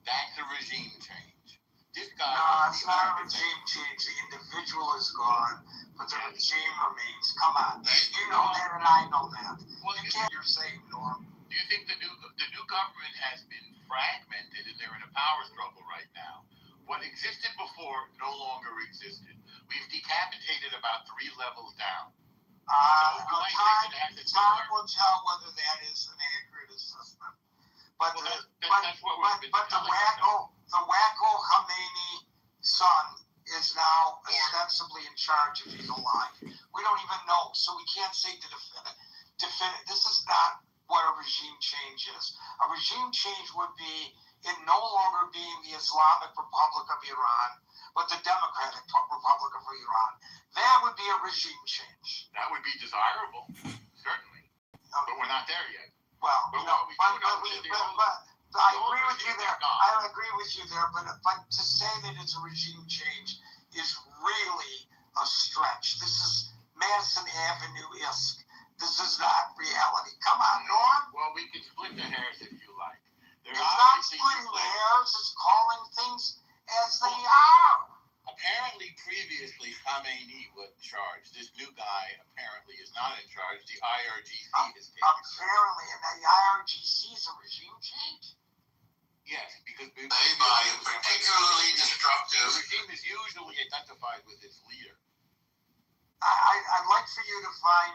That's a regime change. This guy. No, it's not a regime change. The individual is gone, but the regime remains. Come on. You know that and I know that. Well, You're saying, Norm. Do you think the new government has been fragmented and they're in a power struggle right now? What existed before no longer existed. We've decapitated about 3 levels down. Time will tell whether that is an accurate assessment. But that's what we've been the wacko Khomeini son is now ostensibly in charge if he's alive. We don't even know, so we can't say definite. This is not what a regime change is. A regime change would be it no longer being the Islamic Republic of Iran, but the Democratic Republic of Iran. That would be a regime change. That would be desirable, certainly. But we're not there yet. Well, I agree with you there. I agree with you there, but to say that it's a regime change is really a stretch. This is Madison Avenue-esque. This is not reality. Come on, Norm. Well, we can split the hairs if you like. It's not splitting the hairs, it's calling things as they are. Apparently, previously, Khomeini was in charge. This new guy apparently is not in charge. The IRGC is taking apparently, and the IRGC is a regime change? Yes, because led by a particularly destructive. The regime is usually identified with its leader. I'd like for you to find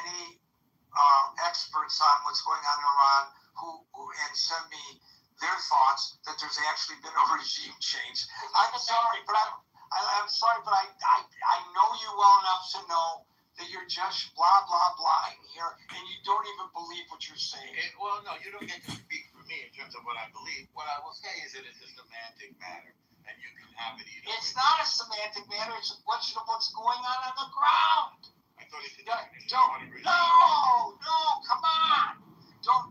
any experts on what's going on in Iran and send me their thoughts that there's actually been a regime change. I'm sorry, but I know you well enough to know that you're just blah blah blah here, and you don't even believe what you're saying. Well, no, you don't get to speak for me in terms of what I believe. What I will say is that it's a semantic matter, and you can have it either. It's not a semantic matter. It's a question of what's going on the ground. I thought it's a No, come on. Don't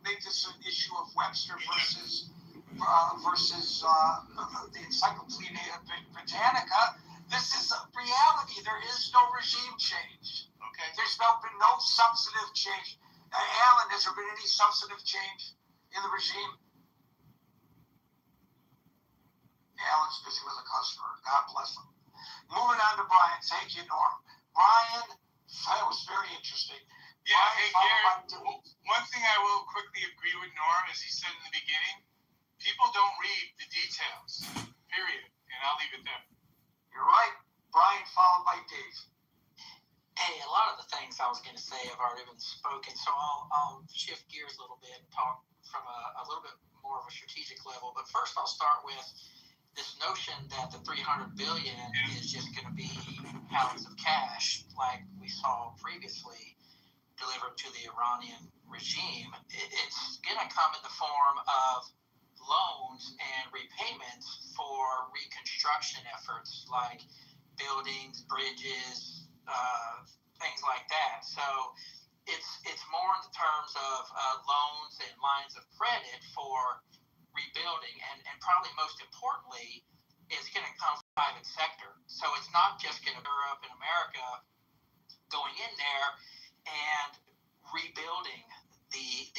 make this an issue of Webster versus the Encyclopedia Britannica. This is a reality. There is no regime change. Okay. There's been no substantive change. Alan, has there been any substantive change in the regime? Alan's busy with a customer. God bless him. Moving on to Brian. Thank you, Norm. Brian, that was very interesting. Yeah, hey, Gary, one thing I will quickly agree with Norm, as he said in the beginning, people don't read the details, period. And I'll leave it there. You're right. Brian, followed by Dave. Hey, a lot of the things I was going to say have already been spoken, so I'll shift gears a little bit and talk from a little bit more of a strategic level. But first, I'll start with this notion that the $300 billion is just going to be pallets of cash like we saw previously delivered to the Iranian regime. It's going to come in the form of loans and repayments for reconstruction efforts like buildings, bridges, things like that. So it's more in the terms of loans and lines of credit for rebuilding, and probably most importantly, it's going to come from the private sector. So it's not just going to be Europe and America going in there and rebuilding the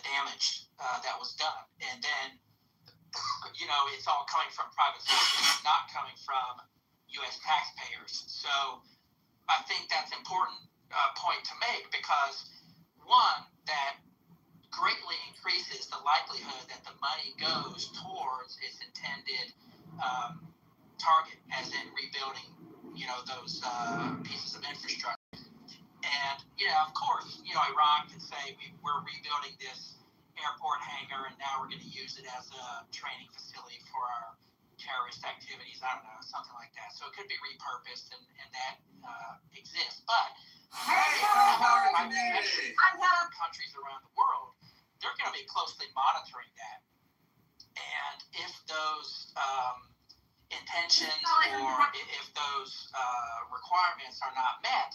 damage that was done, and then it's all coming from private sources, not coming from U.S. taxpayers. So I think that's an important point to make, because one, that greatly increases the likelihood that the money goes towards its intended target, as in rebuilding, those pieces of infrastructure. And, of course, Iran can say we're rebuilding this airport hangar and now we're going to use it as a training facility for our terrorist activities. I don't know, something like that. So it could be repurposed, and that exists. But countries around the world, they're going to be closely monitoring that. And if those intentions or if those requirements are not met,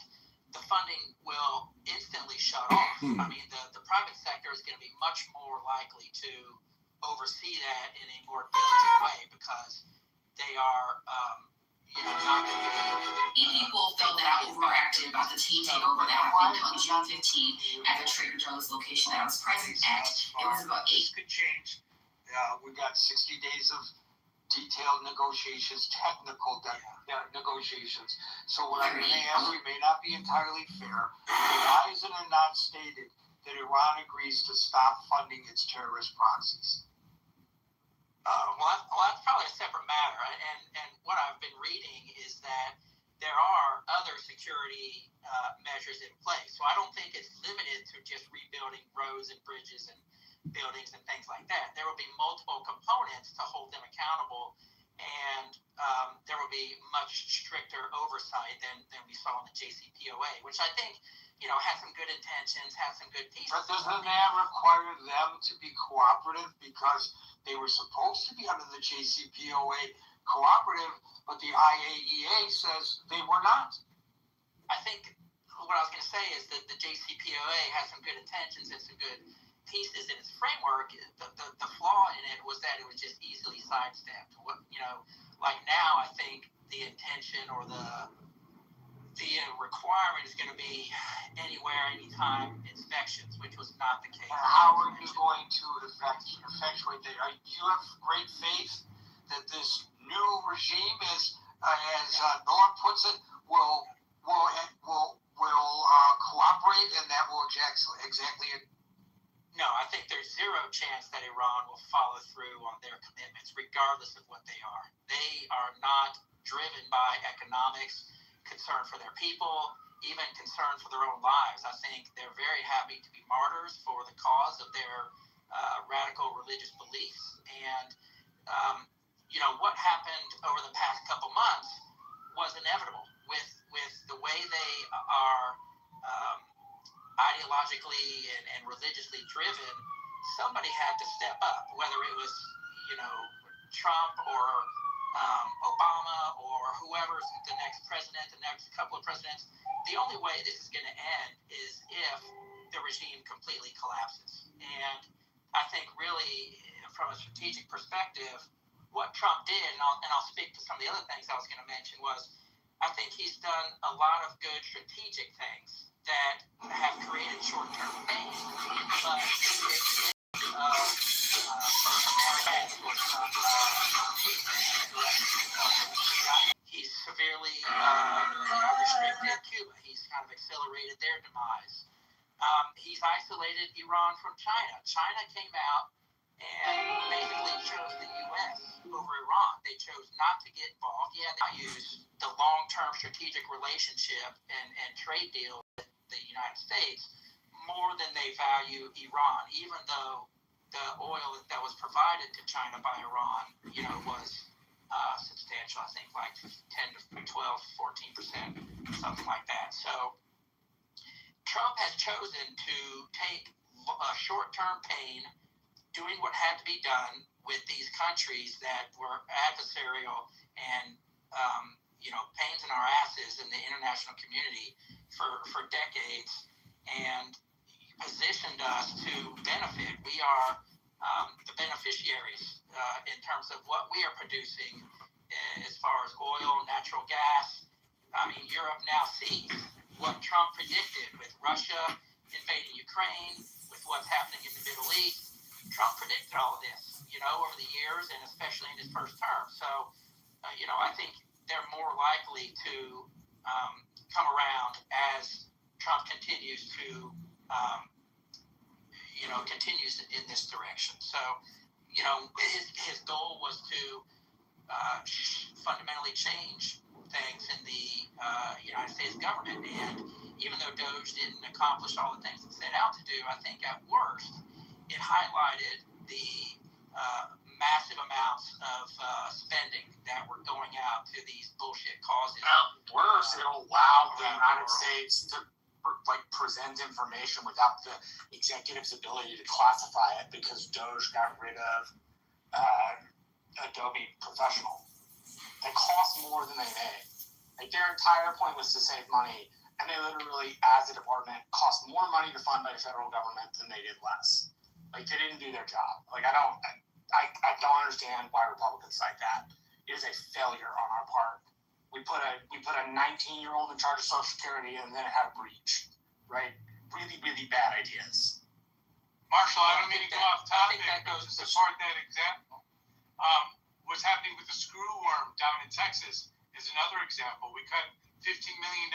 the funding will instantly shut off. I mean, the private sector is going to be much more likely to oversee that in a more diligent way, because they are, not going to be. People felt that overactive about the team takeover that happened on June 15 at the Trader Joe's location that I was present at. It was about 8. This could change. We've got 60 days of detailed negotiations, technical negotiations. So what I'm going to ask you may not be entirely fair. Why is it not stated that Iran agrees to stop funding its terrorist proxies? Well, that's probably a separate matter. And what I've been reading is that there are other security measures in place. So I don't think it's limited to just rebuilding roads and bridges and buildings and things like that. There will be multiple components to hold them accountable, and there will be much stricter oversight than we saw in the JCPOA, which I think, had some good intentions, had some good pieces. But doesn't that require them to be cooperative, because they were supposed to be under the JCPOA cooperative, but the IAEA says they were not? I think what I was going to say is that the JCPOA has some good intentions and some good pieces in its framework. The flaw in it was that it was just easily sidestepped. Like now, I think the intention or the requirement is going to be anywhere, anytime inspections, which was not the case. And how are you going to effectuate that? You have great faith that this new regime is, as Norm puts it, will cooperate, and that will exactly. No, I think there's zero chance that Iran will follow through on their commitments, regardless of what they are. They are not driven by economics, concern for their people, even concern for their own lives. I think they're very happy to be martyrs for the cause of their radical religious beliefs. And, what happened over the past couple months was inevitable. With the way they are ideologically and religiously driven, somebody had to step up, whether it was, Trump or Obama or whoever's the next president, the next couple of presidents. The only way this is going to end is if the regime completely collapses. And I think really, from a strategic perspective, what Trump did, and I'll speak to some of the other things I was going to mention, was I think he's done a lot of good strategic things that have created short-term pain, but he's severely restricted Cuba. He's kind of accelerated their demise. He's isolated Iran from China. China came out and basically chose the U.S. over Iran. They chose not to get involved. Yeah, they used the long-term strategic relationship and trade deal with the United States more than they value Iran, even though the oil that was provided to China by Iran, was substantial. I think like 10 to 12, 14%, something like that. So Trump has chosen to take short-term pain, doing what had to be done with these countries that were adversarial and, pains in our asses in the international community for decades, and positioned us to benefit. We are the beneficiaries in terms of what we are producing as far as oil, natural gas. I mean, Europe now sees what Trump predicted with Russia invading Ukraine, with what's happening in the Middle East. Trump predicted all of this. over the years, and especially in his first term. So, I think they're more likely to come around as Trump continues to, continues in this direction. So, his goal was to fundamentally change things in the United States government. And even though Doge didn't accomplish all the things it set out to do, I think at worst it highlighted the massive amounts of spending that were going out to these bullshit causes. At worst, it allowed the United States to present information without the executive's ability to classify it, because Doge got rid of Adobe Professional. They cost more than they made. Their entire point was to save money, and they literally, as a department, cost more money to fund by the federal government than they did less. They didn't do their job. I don't understand why Republicans cite that. It is a failure on our part. We put a 19-year-old in charge of Social Security, and then it had a breach. Right? Really, really bad ideas. Marshall, I don't mean to go off topic, but to support that example, what's happening with the screw worm down in Texas is another example. We cut $15 million,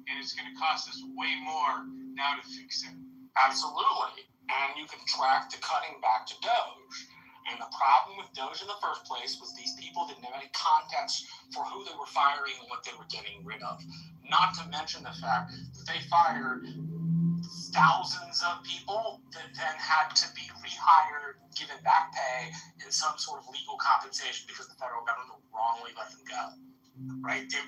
and it's going to cost us way more now to fix it. Absolutely. And you can track the cutting back to Doge. And the problem with Doge in the first place was these people didn't have any context for who they were firing and what they were getting rid of. Not to mention the fact that they fired thousands of people that then had to be rehired, given back pay, and some sort of legal compensation because the federal government wrongly let them go. Right? They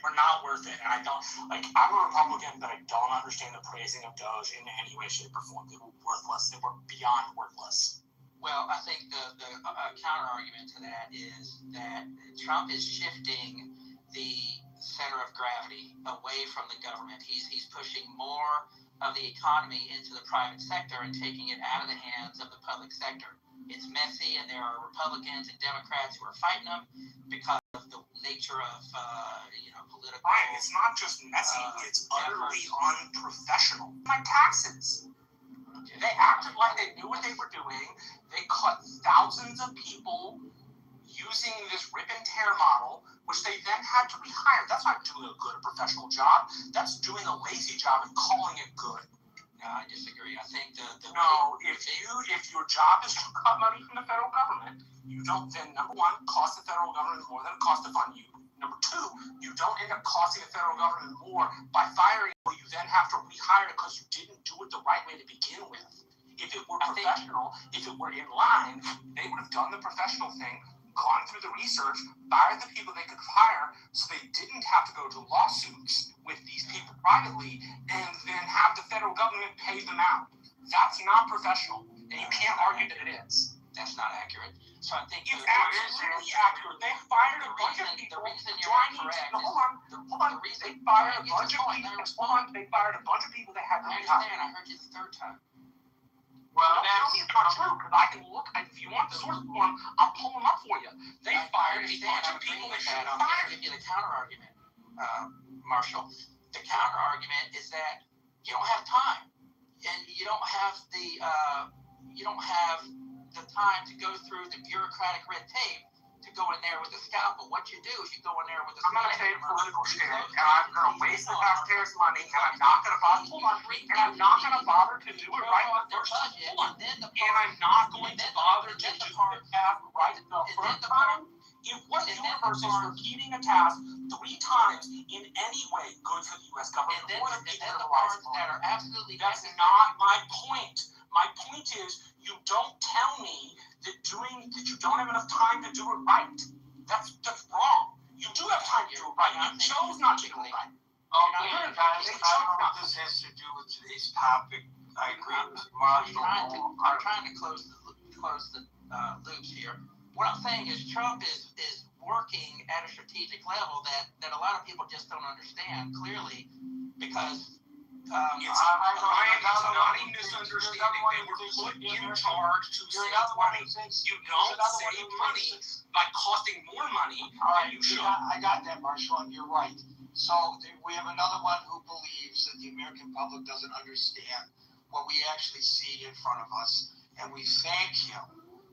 were not worth it. And I'm a Republican, but I don't understand the praising of Doge in any way, shape, or form. They were worthless. They were beyond worthless. Well, I think the counter argument to that is that Trump is shifting the center of gravity away from the government. He's pushing more of the economy into the private sector and taking it out of the hands of the public sector. It's messy, and there are Republicans and Democrats who are fighting them because of the nature of political. Right, it's not just messy; it's utterly unprofessional. My taxes. Okay. They acted like they knew what they were doing. They cut thousands of people using this rip and tear model, which they then had to rehire. That's not doing a good professional job. That's doing a lazy job and calling it good. No, I disagree. I think if your job is to cut money from the federal government, you don't then, number one, cost the federal government more than it costs to fund you. Number two, you don't end up costing the federal government more by firing people you then have to rehire because you didn't do it the right way to begin with. If it were professional, if it were in line, they would have done the professional thing, gone through the research, fired the people they could hire, so they didn't have to go to lawsuits with these people privately, and then have the federal government pay them out. That's not professional, and you can't argue that it is. That's not accurate. So I think it's absolutely accurate. They fired a bunch of people. The reason you're incorrect. Hold on. They fired a bunch of people. They fired a bunch of people that had I understand. I heard you the third time. Well, tell me it's not true, because I can look. If you want the source form, I'll pull them up for you. They fired a bunch of people that should have fired. I'm going to give you the counter argument, Marshall. The counter argument is that you don't have time, and you don't have the time to go through the bureaucratic red tape to go in there with a scalpel. What you do is you go in there with a I'm going to take political stand, and I'm going to waste the taxpayers' money, and I'm not going to bother. Hold on, and I'm not going to bother to do it right the first time. Hold on, and I'm not going to bother to do it right the first time. If what universe is repeating a task 3 times in any way good for the U.S. government, and then the parts that are absolutely that's not my point. My point is, you don't tell me that you don't have enough time to do it right. That's wrong. You do have time to do it right. You chose not to do it right. Guys, I don't know what this has to do with today's topic. I agree with Marshall. I'm trying to close the loops here. What I'm saying is Trump is working at a strategic level that a lot of people just don't understand clearly, because I'm not a misunderstanding. They were put in charge to save money. You don't save money by costing more money than you should. I got that, Marshall, and you're right. So we have another one who believes that the American public doesn't understand what we actually see in front of us, and we thank him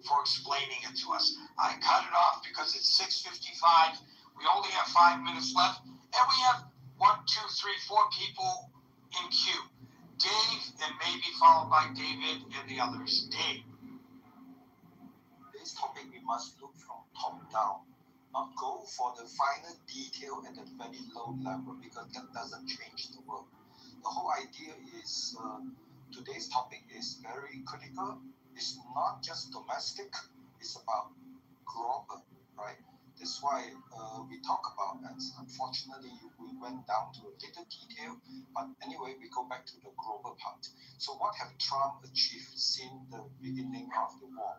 for explaining it to us. I cut it off because it's 6:55. We only have 5 minutes left, and we have 1, 2, 3, 4 people in queue. Dave, and maybe followed by David and the others. Dave. This topic we must look from top down, not go for the final detail at a very low level, because that doesn't change the world. The whole idea is today's topic is very critical. It's not just domestic, it's about global, right? That's why we talk about, and unfortunately we went down to a little detail, but anyway, we go back to the global part. So what have Trump achieved since the beginning of the war,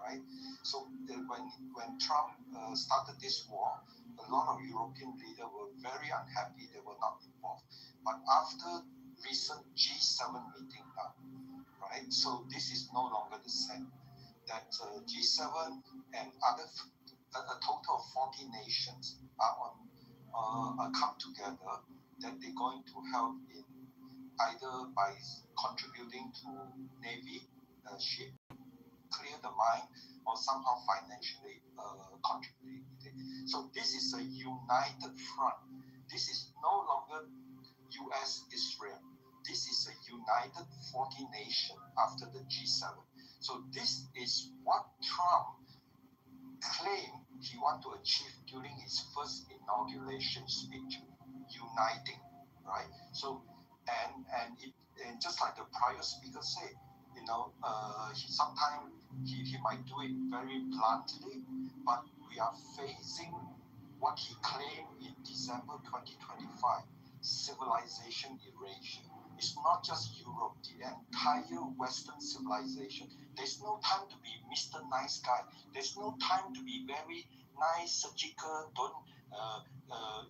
right? So when Trump started this war, a lot of European leaders were very unhappy they were not involved. But after recent G7 meeting now, right? So this is no longer the same. That G7 and other a total of 40 nations are come together, that they're going to help in either by contributing to Navy ship, clear the mine, or somehow financially contributing. So this is a united front. This is no longer US, Israel. This is a united 40 nation after the G7. So this is what Trump claimed he wanted to achieve during his first inauguration speech, uniting, right? So and just like the prior speaker said, you know, sometimes he might do it very bluntly, but we are facing what he claimed in December 2025, civilization erasure. It's not just Europe, the entire Western civilization. There's no time to be Mr. Nice Guy. There's no time to be very nice, surgical, don't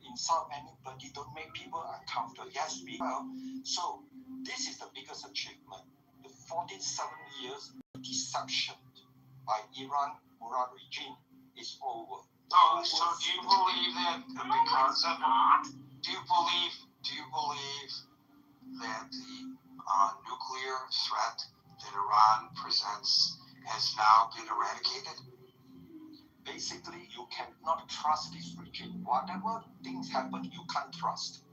insult anybody, don't make people uncomfortable. Yes, be well. So this is the biggest achievement. The 47 years deception by Iran Murad regime is over. So do you believe that because of do you believe that the nuclear threat that Iran presents has now been eradicated? Basically, you cannot trust this regime. Whatever things happen, you can't trust.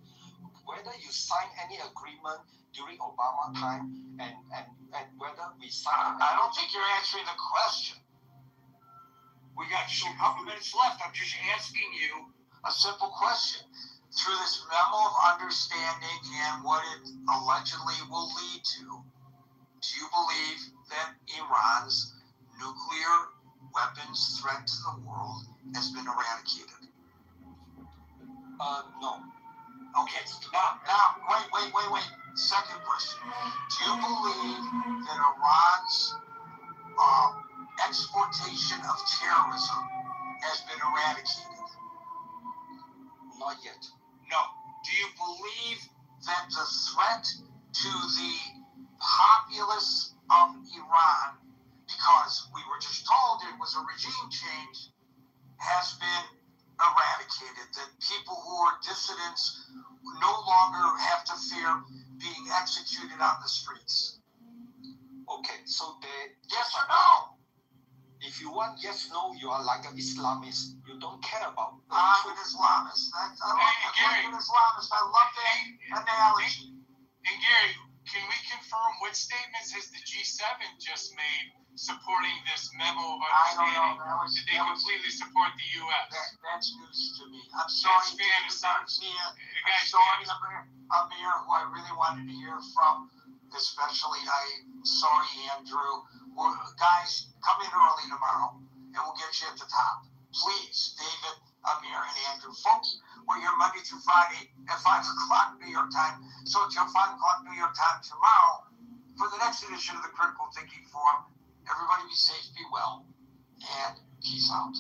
Whether you sign any agreement during Obama time and whether we sign... I don't think you're answering the question. We got a couple minutes left. I'm just asking you a simple question. Through this memo of understanding and what it allegedly will lead to, do you believe that Iran's nuclear weapons threat to the world has been eradicated? No. Okay, now, wait. Second question. Do you believe that Iran's exportation of terrorism has been eradicated? Not yet. No. Do you believe that the threat to the populace of Iran, because we were just told it was a regime change, has been eradicated? That people who are dissidents no longer have to fear being executed on the streets? Okay, so yes or no? If you want yes, no, you are like an Islamist. You don't care about... I'm an Islamist. I love an Islamist. I love that analogy. And Gary, can we confirm what statements has the G7 just made supporting this memo of understanding? I don't know. Did they completely support the U.S.? That's news to me. I'm sorry. I'm sorry, Amir, who I really wanted to hear from, especially. I'm sorry, Andrew. Guys, come in early tomorrow, and we'll get you at the top. Please, David, Amir, and Andrew. Folks, we're here Monday through Friday at 5 o'clock New York time. So until 5 o'clock New York time tomorrow, for the next edition of the Critical Thinking Forum, everybody be safe, be well, and peace out.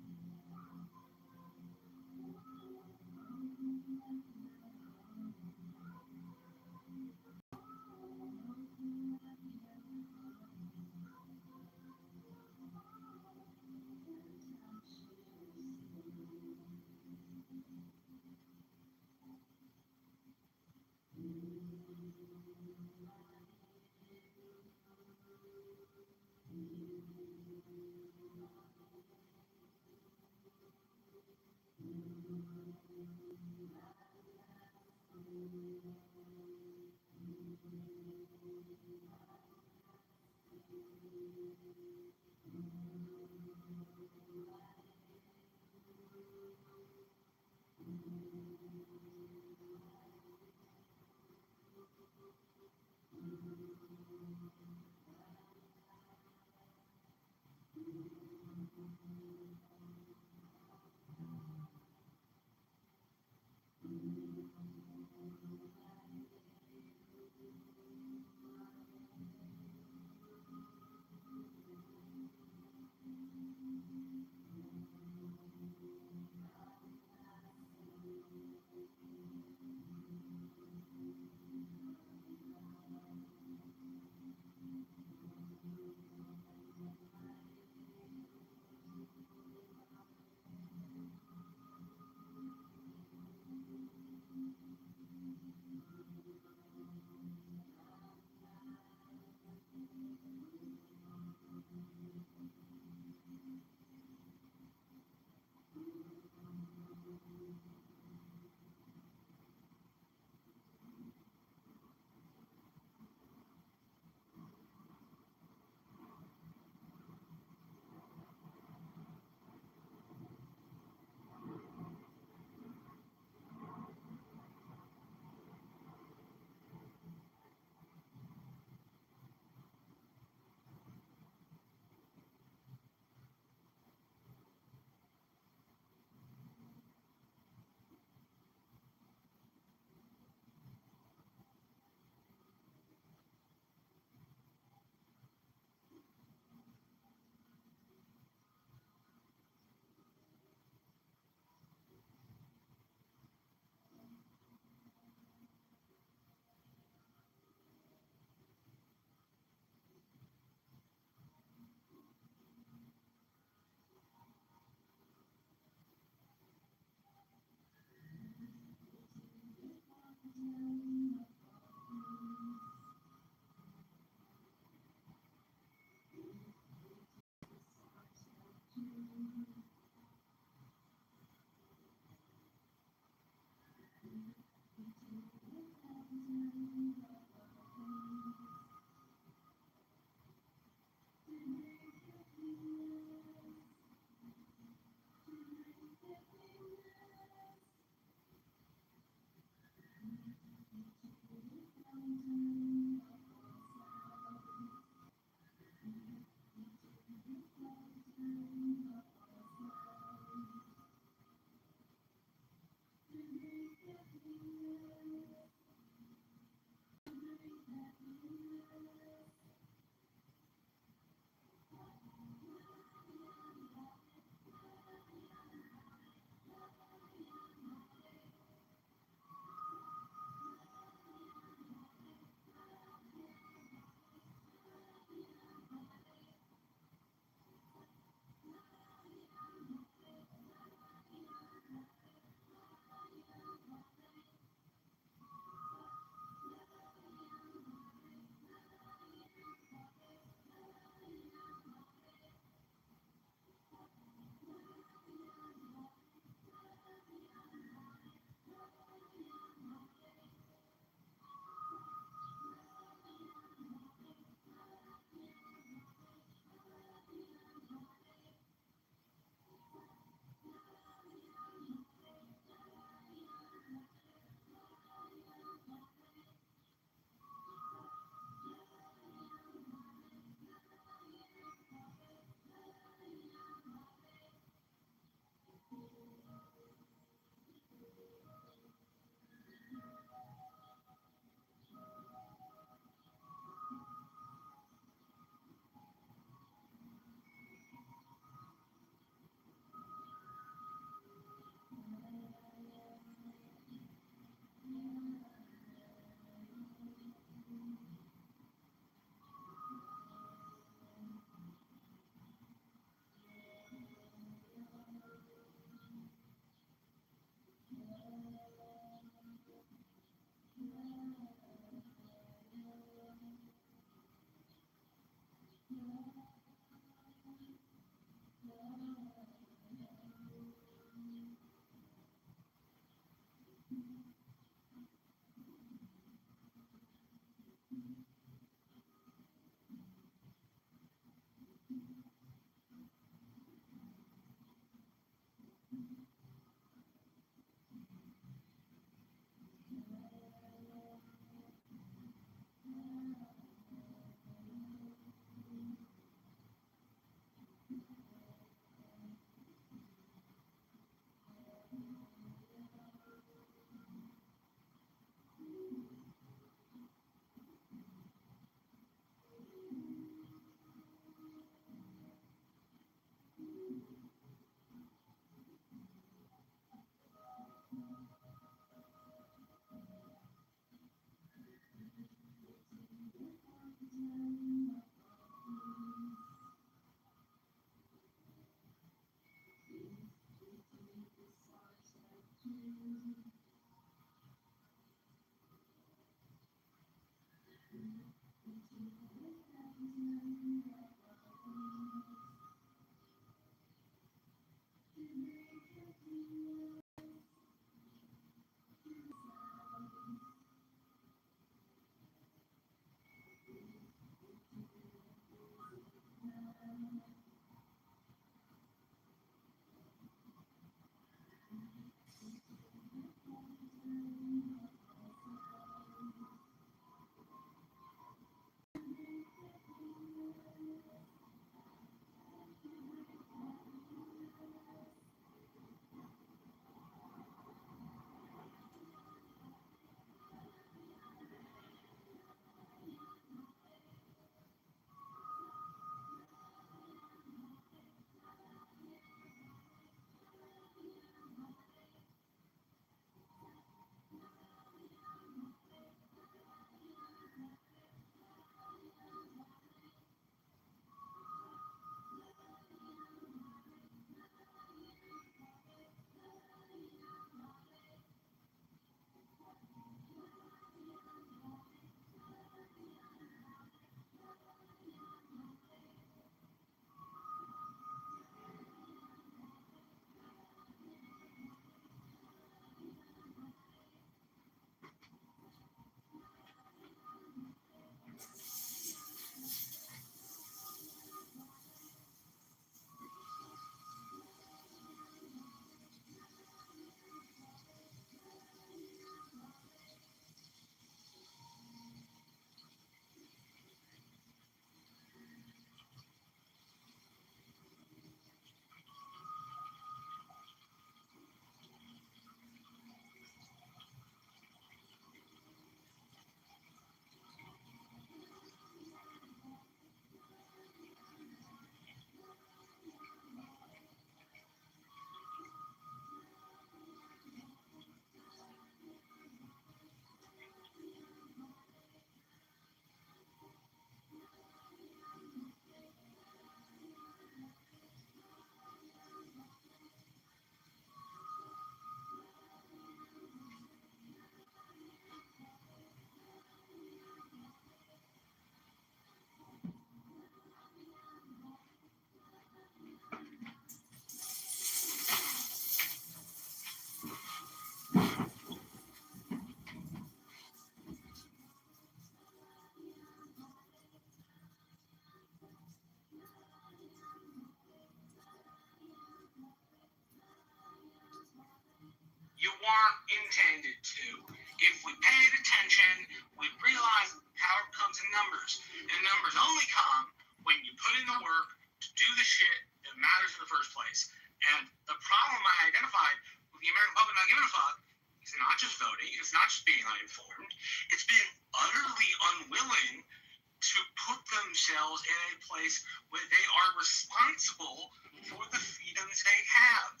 You weren't intended to. If we paid attention, we'd realize power comes in numbers. And numbers only come when you put in the work to do the shit that matters in the first place. And the problem I identified with the American public not giving a fuck is not just voting, it's not just being uninformed, it's being utterly unwilling to put themselves in a place where they are responsible for the freedoms they have.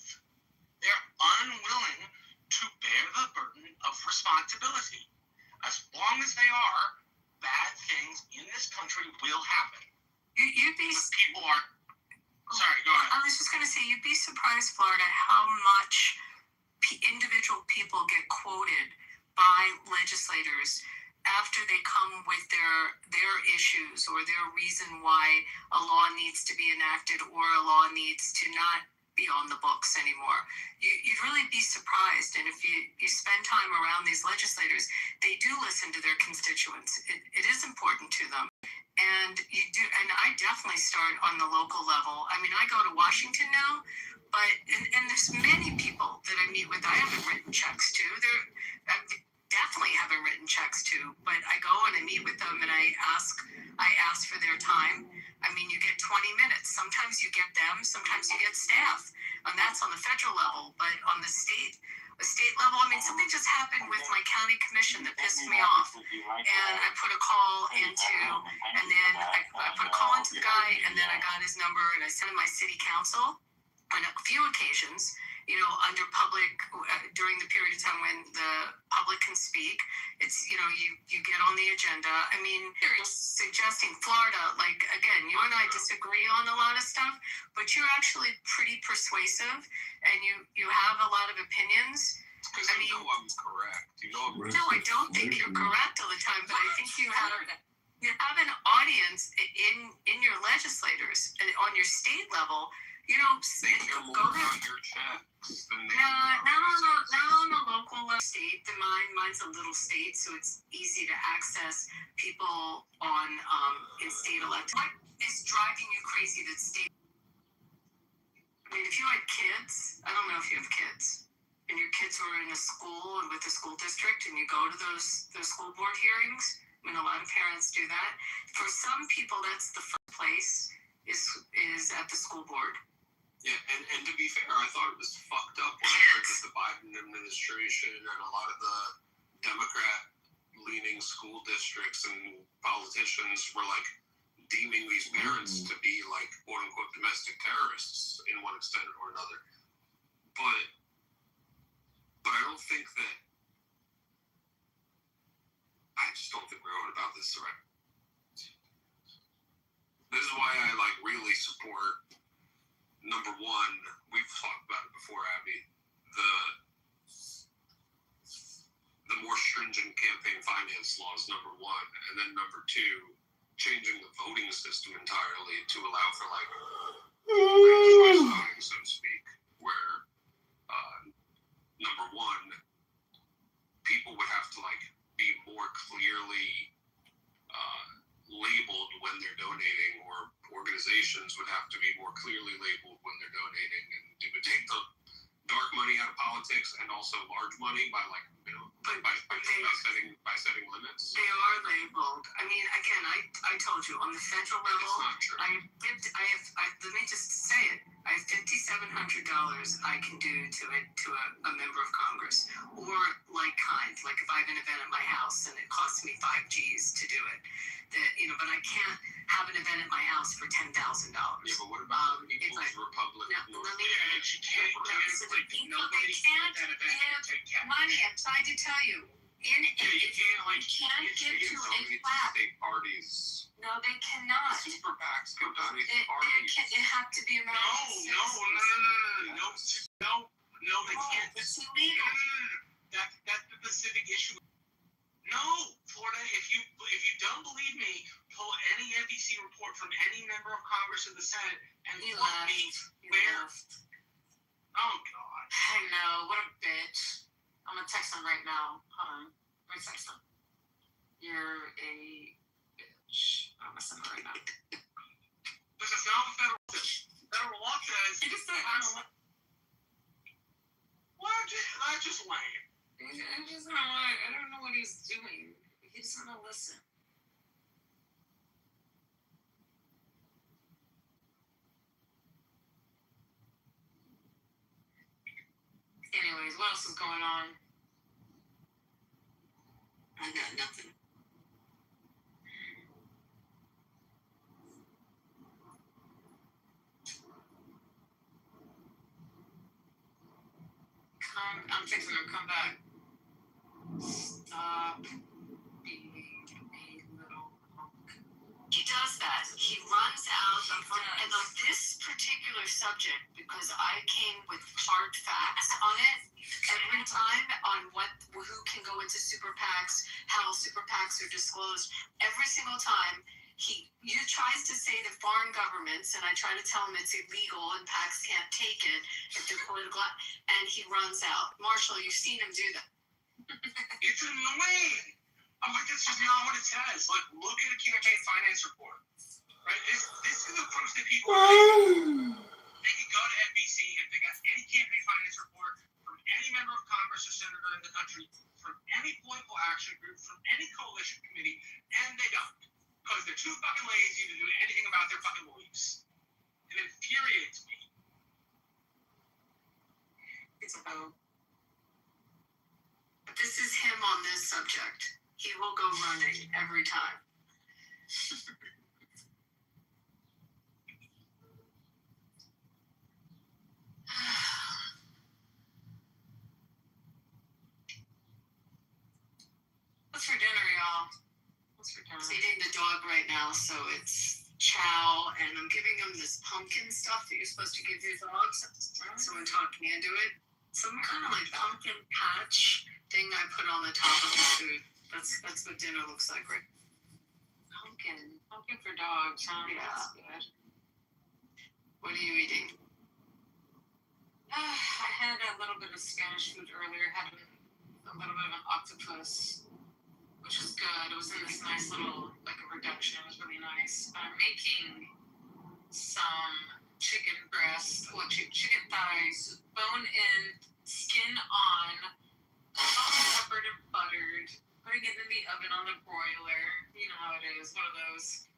They're unwilling to bear the burden of responsibility. As long as they are, bad things in this country will happen. You'd be people are. Sorry, go ahead. I was just going to say, you'd be surprised, Florida, how much individual people get quoted by legislators after they come with their issues or their reason why a law needs to be enacted or a law needs to not be on the books anymore. You'd really be surprised. And if you spend time around these legislators, they do listen to their constituents. It is important to them. And you do, and I definitely start on the local level. I mean, I go to Washington now, but and there's many people that I meet with I haven't written checks to. I definitely haven't written checks to, but I go and I meet with them and I ask for their time. I mean, you get 20 minutes. Sometimes you get them, sometimes you get staff. And that's on the federal level, but on the state level, I mean, something just happened with my county commission that pissed me off. And I put a call into, and then I put a call into the guy, and then I got his number, and I sent him my city council on a few occasions, under public, during the period of time when the public can speak. It's, you get on the agenda. I mean, suggesting Florida, like, again, you and I disagree on a lot of stuff, but you're actually pretty persuasive, and you have a lot of opinions. I mean, I'm correct. No, I don't think you're correct all the time, but I think you have an audience in your legislators and on your state level. They care more about your checks than they Now on the local state, mine's a little state, so it's easy to access people on in state elections. What is driving you crazy that state? I mean, if you had kids, I don't know if you have kids, and your kids were in a school and with a school district, and you go to those school board hearings. I mean, a lot of parents do that. For some people, that's the first place is at the school board. Yeah, and to be fair, I thought it was fucked up when I heard that the Biden administration and a lot of the Democrat-leaning school districts and politicians were like deeming these parents to be like quote-unquote domestic terrorists in one extent or another. But I don't think that. I just don't think we're going about this right. This is why I really support. Number one, we've talked about it before, Abby, the more stringent campaign finance laws, number one. And then number two, changing the voting system entirely to allow for choice voting, so to speak, where number one, people would have to be more clearly labeled when they're donating, or organizations would have to be more clearly labeled when they're donating, and it would take the dark money out of politics and also large money by setting limits. They are labeled. I mean, again, I told you on the federal level, it's not true. Let me just say it. I have $5,700 I can do to a member of Congress, or like if I have an event at my house and it costs me $5,000 to do it, but I can't have an event at my house for $10,000. Yeah, but what about the People's Republic? She can't give money. I'm trying to tell you. You can't give to a class. State parties. No, they cannot. Super PACs go donate to parties. It have to be around. No, they can't. It's illegal. That's the civic issue. No, Florida, if you don't believe me, pull any NBC report from any member of Congress or the Senate and tell me where. Oh, God. I know, what a bitch. I'm gonna text him right now. Hold on. Let me text him. You're a bitch. I'm gonna send it right now. This is not what federal law says. You just said, I don't know. I just lame. I don't know what he's doing. He doesn't want to listen. Anyways, what else is going on? I got nothing. I'm fixing to come back. Stop being a little punk. He does that. He runs out of, and on this particular subject, because I came with hard facts on it every time on who can go into super PACs, how super PACs are disclosed. Every single time he tries to say that foreign governments, and I try to tell him it's illegal and PACs can't take it if they're political, and he runs out. Marshall, you've seen him do that. It's annoying. I'm like, that's just not what it says. Like, look at a campaign finance report. Right? This is the approach that people they can go to NBC and pick out any campaign finance report from any member of Congress or senator in the country, from any political action group, from any coalition committee, and they don't. Because they're too fucking lazy to do anything about their fucking beliefs. It infuriates me. It's about. But this is him on this subject. He will go running every time. What's for dinner, y'all? What's for dinner? I'm feeding the dog right now, so it's chow, and I'm giving him this pumpkin stuff that you're supposed to give your dogs. Someone talked me into it. Some kind of like pumpkin patch thing I put on the top of his food. That's what dinner looks like, right? Pumpkin for dogs, huh? Yeah. That's good. What are you eating? I had a little bit of Spanish food earlier. Had a little bit of an octopus, which was good. It was in this nice little, like a reduction. It was really nice. But I'm making some chicken breast, chicken thighs, bone in, skin on, salt and peppered and buttered, putting it in the oven on the broiler. You know how it is, one of those.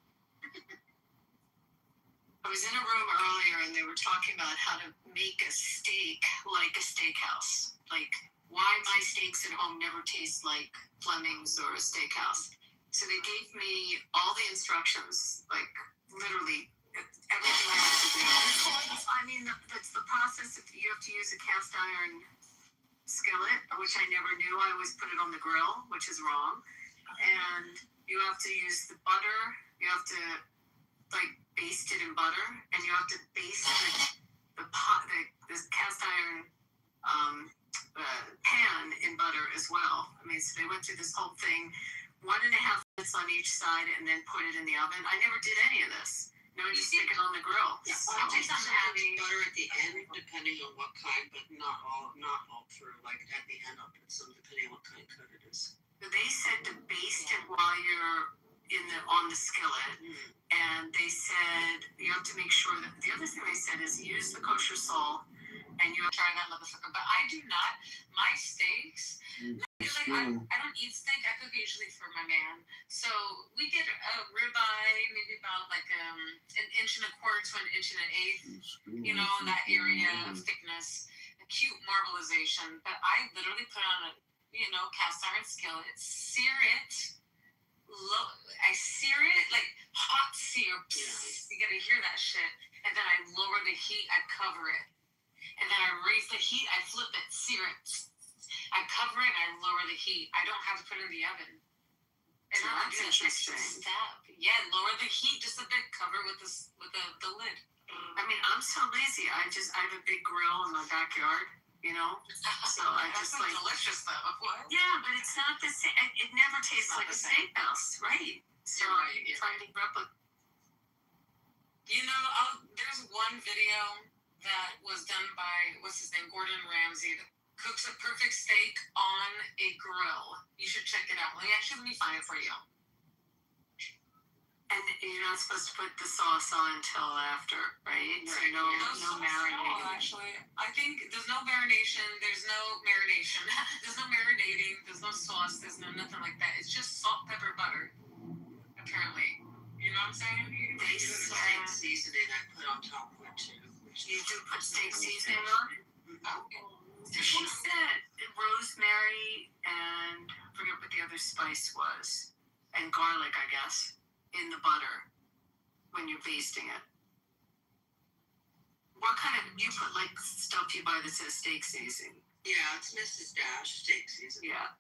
I was in a room earlier and they were talking about how to make a steak like a steakhouse. Like, why my steaks at home never taste like Fleming's or a steakhouse. So they gave me all the instructions, like literally everything I have to do. I mean, that's the process. If you have to use a cast iron skillet, which I never knew. I always put it on the grill, which is wrong. And you have to use the butter. You have to like baste it in butter, and you have to baste the cast iron pan in butter as well. I mean, so they went through this whole thing, 1.5 minutes on each side, and then put it in the oven. I never did any of this. No, I just stick it on the grill. Yeah, So, I think I'm having butter at the end, depending on what kind, but not all through. Like at the end, I'll put some depending on what kind of cut it is. they said to baste it while you're on the skillet, and they said you have to make sure that the other thing they said is use the kosher salt, and you have Try that motherfucker. But I do not. My steaks. I don't eat steak. I cook usually for my man. So we get a ribeye, maybe about like 1.25 inches to 1.1 inches. You know, in that area of thickness. A cute marbleization. But I literally put on a cast iron skillet, sear it. I sear it like hot sear. You gotta hear that shit. And then I lower the heat. I cover it. And then I raise the heat, I flip it, sear it. I cover it, and I lower the heat. I don't have to put it in the oven. And That's interesting. Yeah, lower the heat just a bit, cover with the lid. I mean, I'm so lazy. I have a big grill in my backyard, so I just like delicious stuff. What? Yeah, but it's not the same. It never tastes like a steakhouse, right? So You're right. trying to replicate. There's one video that was done by Gordon Ramsay, that cooks a perfect steak on a grill. You should check it out. Let me find it for you. And you're not supposed to put the sauce on until after, right? So Right, no, yeah. no marinating. Actually, I think there's no marination. There's no marination. There's no marinating. There's no sauce. There's no nothing like that. It's just salt, pepper, butter. Apparently, you know what I'm saying? They do the steak seasoning I put on top of it too. You do put steak seasoning on? She said rosemary and I forget what the other spice was, and garlic, I guess, in the butter when you're basting it. What kind of, you put like stuff you buy that says steak seasoning? Yeah, it's Mrs. Dash steak seasoning. Yeah.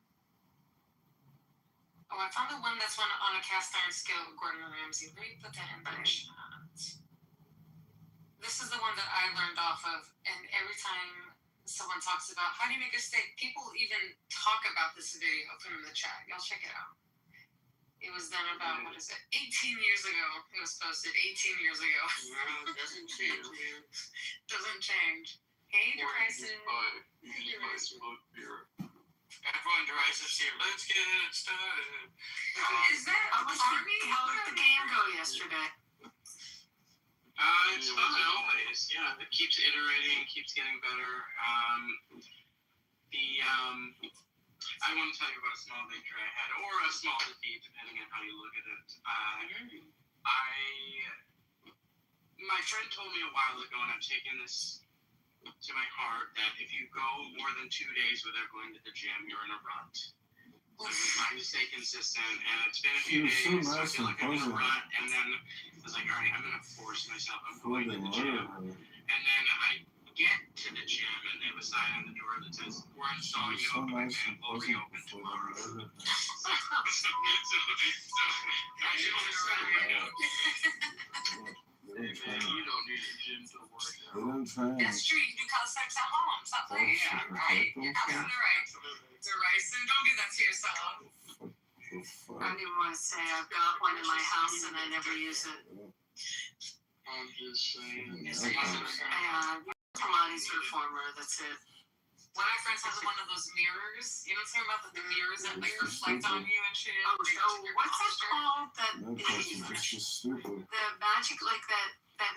Oh, I found the one that's on a cast iron scale with Gordon Ramsay. Let me put that in my shot. This is the one that I learned off of, and every time someone talks about how do you make a steak, people even talk about this video. Put it in the chat. Y'all check it out. It was done about, 18 years ago. It was posted 18 years ago. Wow, it doesn't change, man. Doesn't change. Hey, Bryson. Everyone dries us here. Let's get it started. Is that How did the game go yesterday? It's about it always. Yeah, it keeps iterating, keeps getting better. I want to tell you about a small victory I had, or a small defeat, depending on how you look at it. My friend told me a while ago, and I'm taking this to my heart, that if you go more than 2 days without going to the gym, you're in a rut. So I've been trying to stay consistent, and it's been a few days, so I feel like I'm in a rut, and then I was like, all right, I'm going to force myself, I'm going to the gym. And then I get to the gym, and they have a sign on the door that says, we're installing yoga equipment, we'll reopen tomorrow. So I should you don't need a gym to work out. That's true. You do calisthenics at home. Stop playing. Yeah, right. You're absolutely right. You're right. So don't do that to yourself. I don't even want to say I've got one in my house and I never use it. I'm just saying. Pilates reformer, that's it. One of my friends has one of those mirrors. You know what I'm talking about? The mirrors that like reflect on you and shit. Oh, what's that called? The magic, like that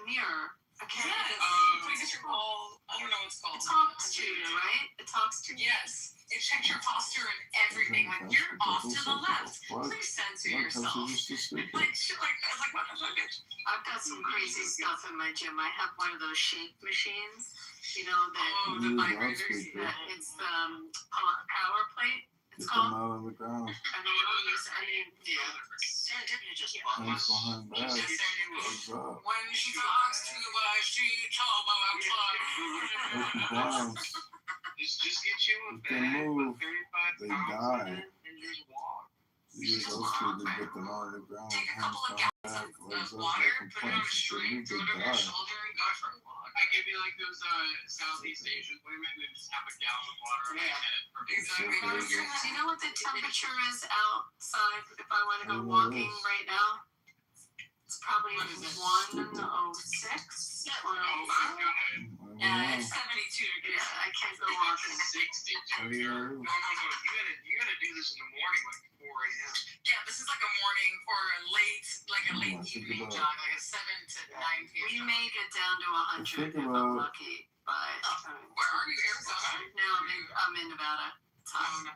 mirror. Okay. Yes. What is it called? I don't know what it's called. It talks to you, right? It talks to you. Yes. It checks your posture and everything. Like you're off to the left. Please censor yourself. Like shit like that. Like what the fuck? I've got some crazy stuff in my gym. I have one of those shake machines. You know the vibrators. It's power plate. It's called. Out on the ground. I mean, I don't use any. Serendipity just Hands behind back. What's up? When she talks to us, she talks about Just get you a If they bag, move, put 35 they pounds die. in it, and just walk. You use those two to get them out of the ground. take a Hands couple of behind gallons back, legs of up, water, like a put it on a punch. If they string, move, throw they it over your die. shoulder, and go for a walk. I could be like those Southeast Asian women and just have a gallon of water on my head. Exactly. Do you know what the temperature is outside if I want to go walking right now? It's probably 106, 105. Yeah, it's 72 degrees. Yeah, I can't go walking. 62. No. You gotta do this in the morning, like 4 a.m. Yeah, this is like a morning or a late evening jog, like a 7 to 9 p.m. We may get down to 100 if I'm lucky. But where are you, Arizona? no, I'm in Nevada. It's hot.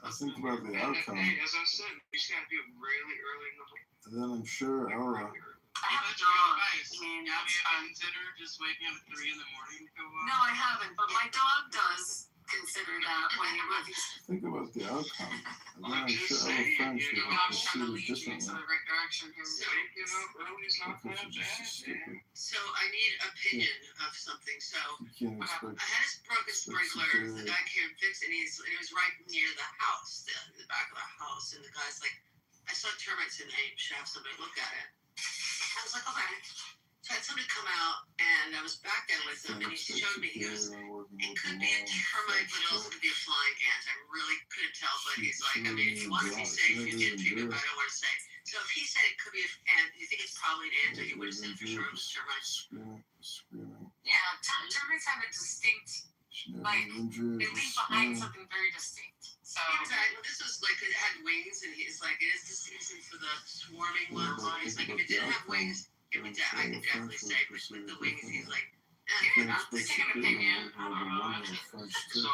I think about the outcome, Hey, as I said, we just gotta do it really early in the morning. and then I'm sure Ella. I have a dog. I mean, Have that's you fun. ever considered just waking up at 3 in the morning to go walk? No, I haven't, but my dog does consider that when he was. Think about the outcome, and then I'm I'm just sure other saying, friends you will know, I'm trying to perceive it lead you into differently. the right direction here. Waking up early's not Because that you're just bad, stupid. man. So I need opinion of something. So You can't expect. I had a broken sprinkler. The guy came and fixed it. And it was right near the house, the back of the house. And the guy's like, I saw termites in it. You should have somebody look at it. I was like, okay. So I had somebody come out, and I was back there with him, and he showed me. He goes, it could be a termite, but it also could be a flying ant. I really couldn't tell, but he's like, I mean, if you want to be safe, you get treatment, but I don't want to say. So if he said it could be an ant, you think it's probably an ant, or he would have said for sure it was termites. Screaming. Yeah, termites have a distinct, She never like, injured. they leave behind something very distinct. So Exactly. This was like it had wings, and he's like, it is the season for the swarming butterflies. Like if it didn't have wings, it would. I could definitely say, but with the wings, he's like, I'm taking an opinion. I don't know. So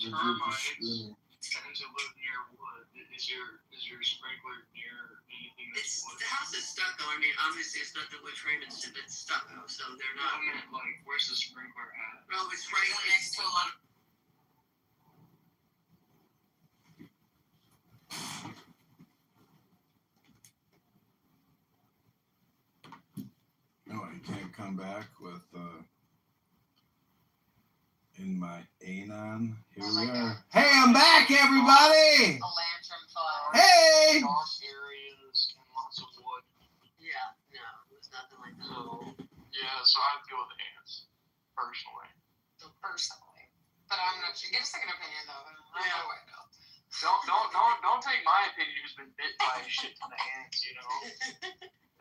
termites tend to live near wood. Is your sprinkler near anything that's wood? The house is stucco. I mean, obviously it's not the wood frame; it's stucco, so they're not. I mean, like, where's the sprinkler at? No, it's right next to a lot of. No, I can't come back with in my Anon. Here we are. Hey, I'm back, everybody! a lantern fire. Hey! Dark areas and lots of wood. Yeah, no, it's nothing like that. So, yeah, so I'd go with ants, personally. Personally, but I'm not sure. Get a second opinion though. I don't know where I know. Don't take my opinion who's been bit by a shit ton of ants, you know,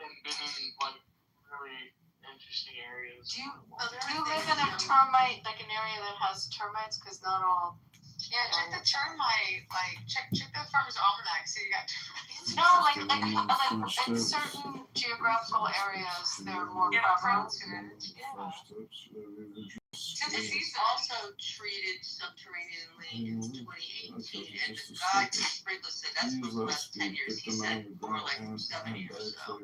and been in, like, really interesting areas. Do you live in a termite, like an area that has termites? Because not all. Yeah, check the termite. Like check the farmer's almanac. So you got termites. No, like in certain geographical areas, they're more prevalent. He's also treated subterraneanly in 2018, and the guy who sprinkled said that's for the last 10 years. He said more like 7 years. So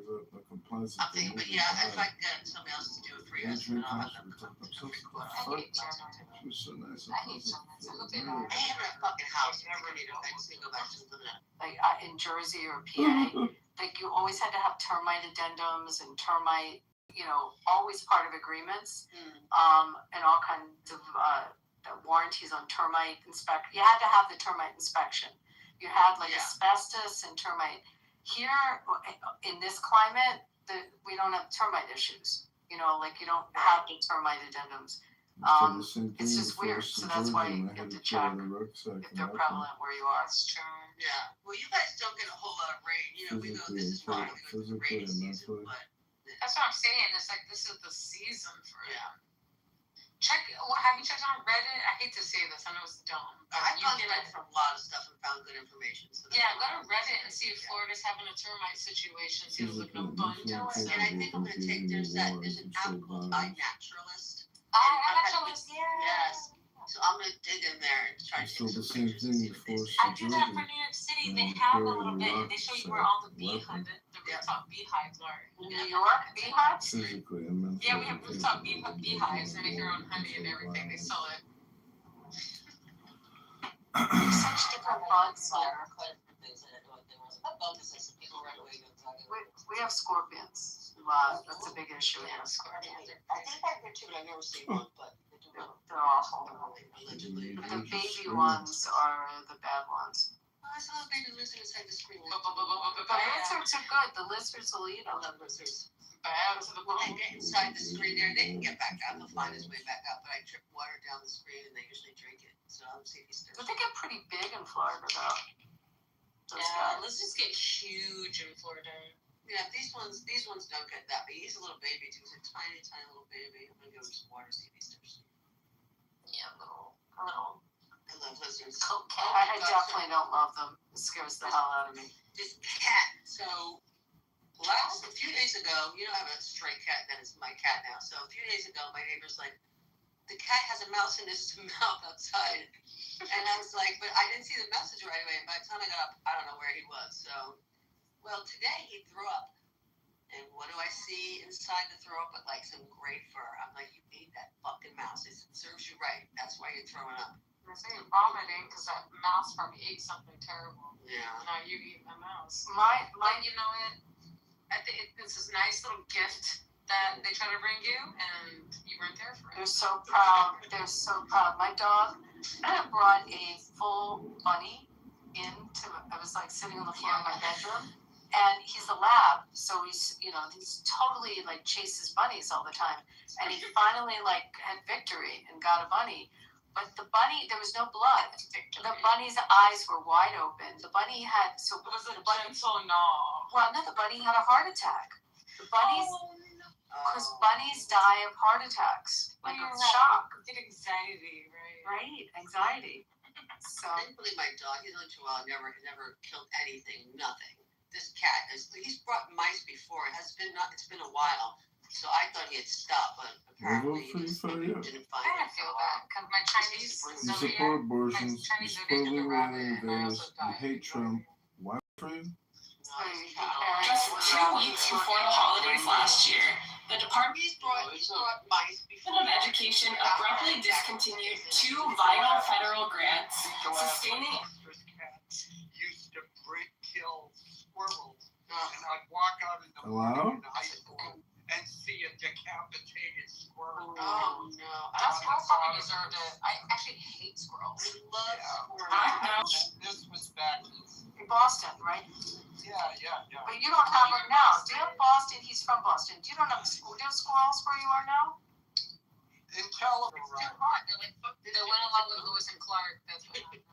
I'm thinking, but yeah, if I can get somebody else to do it for you, then I'll have them come. I hate termites. I hope they don't. I have a fucking house. Never need a fence to go back to living in. Like in Jersey or PA, like you always had to have termite addendums and termite, always part of agreements, and all kinds of warranties on termite inspection. You had to have the termite inspection. You had asbestos and termite. Here in this climate, we don't have termite issues. You don't have the termite addendums. It's just weird. So that's why you have to check if they're prevalent where you are. That's true. Yeah. Well, you guys don't get a whole lot of rain. We go, this is fine. We go through the rainy season, but. That's what I'm saying. It's like this is the season for it. Check. Have you checked on Reddit? I hate to say this. I know it's dumb. I've gone Reddit for a lot of stuff and found good information. So yeah, go to Reddit and see if Florida's having a termite situation. See if there's an abundance. And I think I'm going to take, there's an app called iNaturalist. iNaturalist, yeah. Yes. So I'm going to dig in there and try to take some pictures and see what they say. I do that for New York City. They have a little bit, and they show you where all the rooftop beehives are. New York beehives? Yeah, we have rooftop beehives. They make their own honey and everything. They sell it. Such different bugs here. We have scorpions. That's a big issue here. Scorpions. I think I've heard two, but I've never seen one. But they're awful. Allegedly. The baby ones are the bad ones. I saw a baby lizard inside the screen. The lizards are good. The lizards will eat I them. love lizards. When they get inside the screen there, they can get back out. They'll find his way back out. But I trip water down the screen and they usually drink it. So I'll see if he stirs. But they get pretty big in Florida, though. Lizards get huge in Florida. Yeah, these ones don't get that big. He's a little baby too. He's a tiny, tiny little baby. I'm gonna give him some water, see if he stirs. Yeah, little. I love lizards. I definitely don't love them. It scares the hell out of me. This cat. So a few days ago, I have a stray cat that is my cat now. So a few days ago, my neighbor's like, the cat has a mouse in his mouth outside. And I was like, but I didn't see the message right away. And by the time I got up, I don't know where he was. So, well, today he threw up. And what do I see inside the throw up but like some gray fur? I'm like, you ate that fucking mouse. It serves you right. That's why you're throwing up. I say you're vomiting because that mouse probably ate something terrible. Yeah. Now you eat a mouse. But you know what? I think it's this nice little gift that they try to bring you, and you weren't there for it. They're so proud. They're so proud. My dog brought a full bunny into. I was like sitting on the floor in my bedroom, and he's a lab, so he's totally like chases bunnies all the time, and he finally had victory and got a bunny. But the bunny, there was no blood. The bunny's eyes were wide open. The bunny had It was a gentle gnaw. Well, no, the bunny had a heart attack. The bunnies, because bunnies die of heart attacks, like of shock. Get anxiety, right? Right, anxiety. So I didn't believe my dog. He's only 2 hours. Never killed anything. Nothing. This cat he's brought mice before. It's been a while. So I thought he had stopped, but apparently he just didn't find I it. feel bad because my Chinese You support abortions, you supposedly win in Vegas, you hate Trump. Why for you? Just 2 weeks before the holidays last year, the Department He's brought mice before. of Education abruptly discontinued 2 vital federal grants sustaining. Cats used to kill squirrels, and I'd walk out in the Hello? morning in high school and see a decapitated squirrel. Oh no! That squirrel probably deserved it. I actually hate squirrels. I love squirrels. This was back In Boston, right? yeah. But you don't have it now. Do you have Boston? He's from Boston. Do you don't have do you have squirrels where you are now? In California. It's too hot. They're like, fuck this. They went along with Lewis and Clark. That's what happened.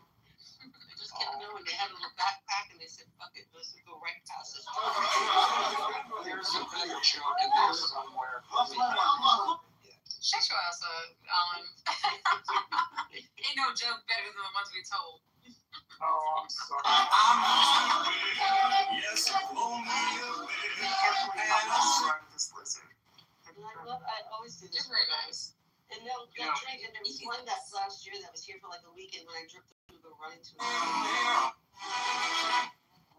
They just kept going. They had a little backpack and they said, fuck it, let's go right past this. There's a better joke in there somewhere. Shut your ass up, Alan. Ain't no joke better than the ones we told. Oh, I'm sorry. Yes, I always do this. You're very nice. And they'll drink, and there was one that last year that was here for like a weekend when I dripped them to go running to it. Oh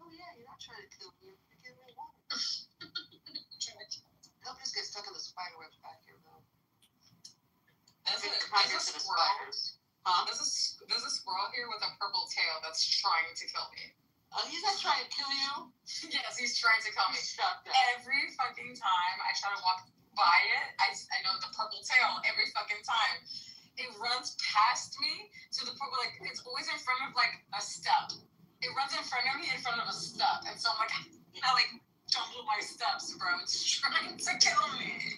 yeah, you're not trying to kill me. You're giving me water. Don't just get stuck in the spider webs back here though. There's a The squirrel. spiders. Huh? There's a squirrel here with a purple tail that's trying to kill me. Oh, he's not trying to kill you. Yes, he's trying to kill me. Stop that. Every fucking time I try to walk by it, I know the purple tail every fucking time. It runs past me to the point where, like, it's always in front of, like, a step. It runs in front of me in front of a step. And so I'm like, I, like, jumble my steps, bro. It's trying to kill me.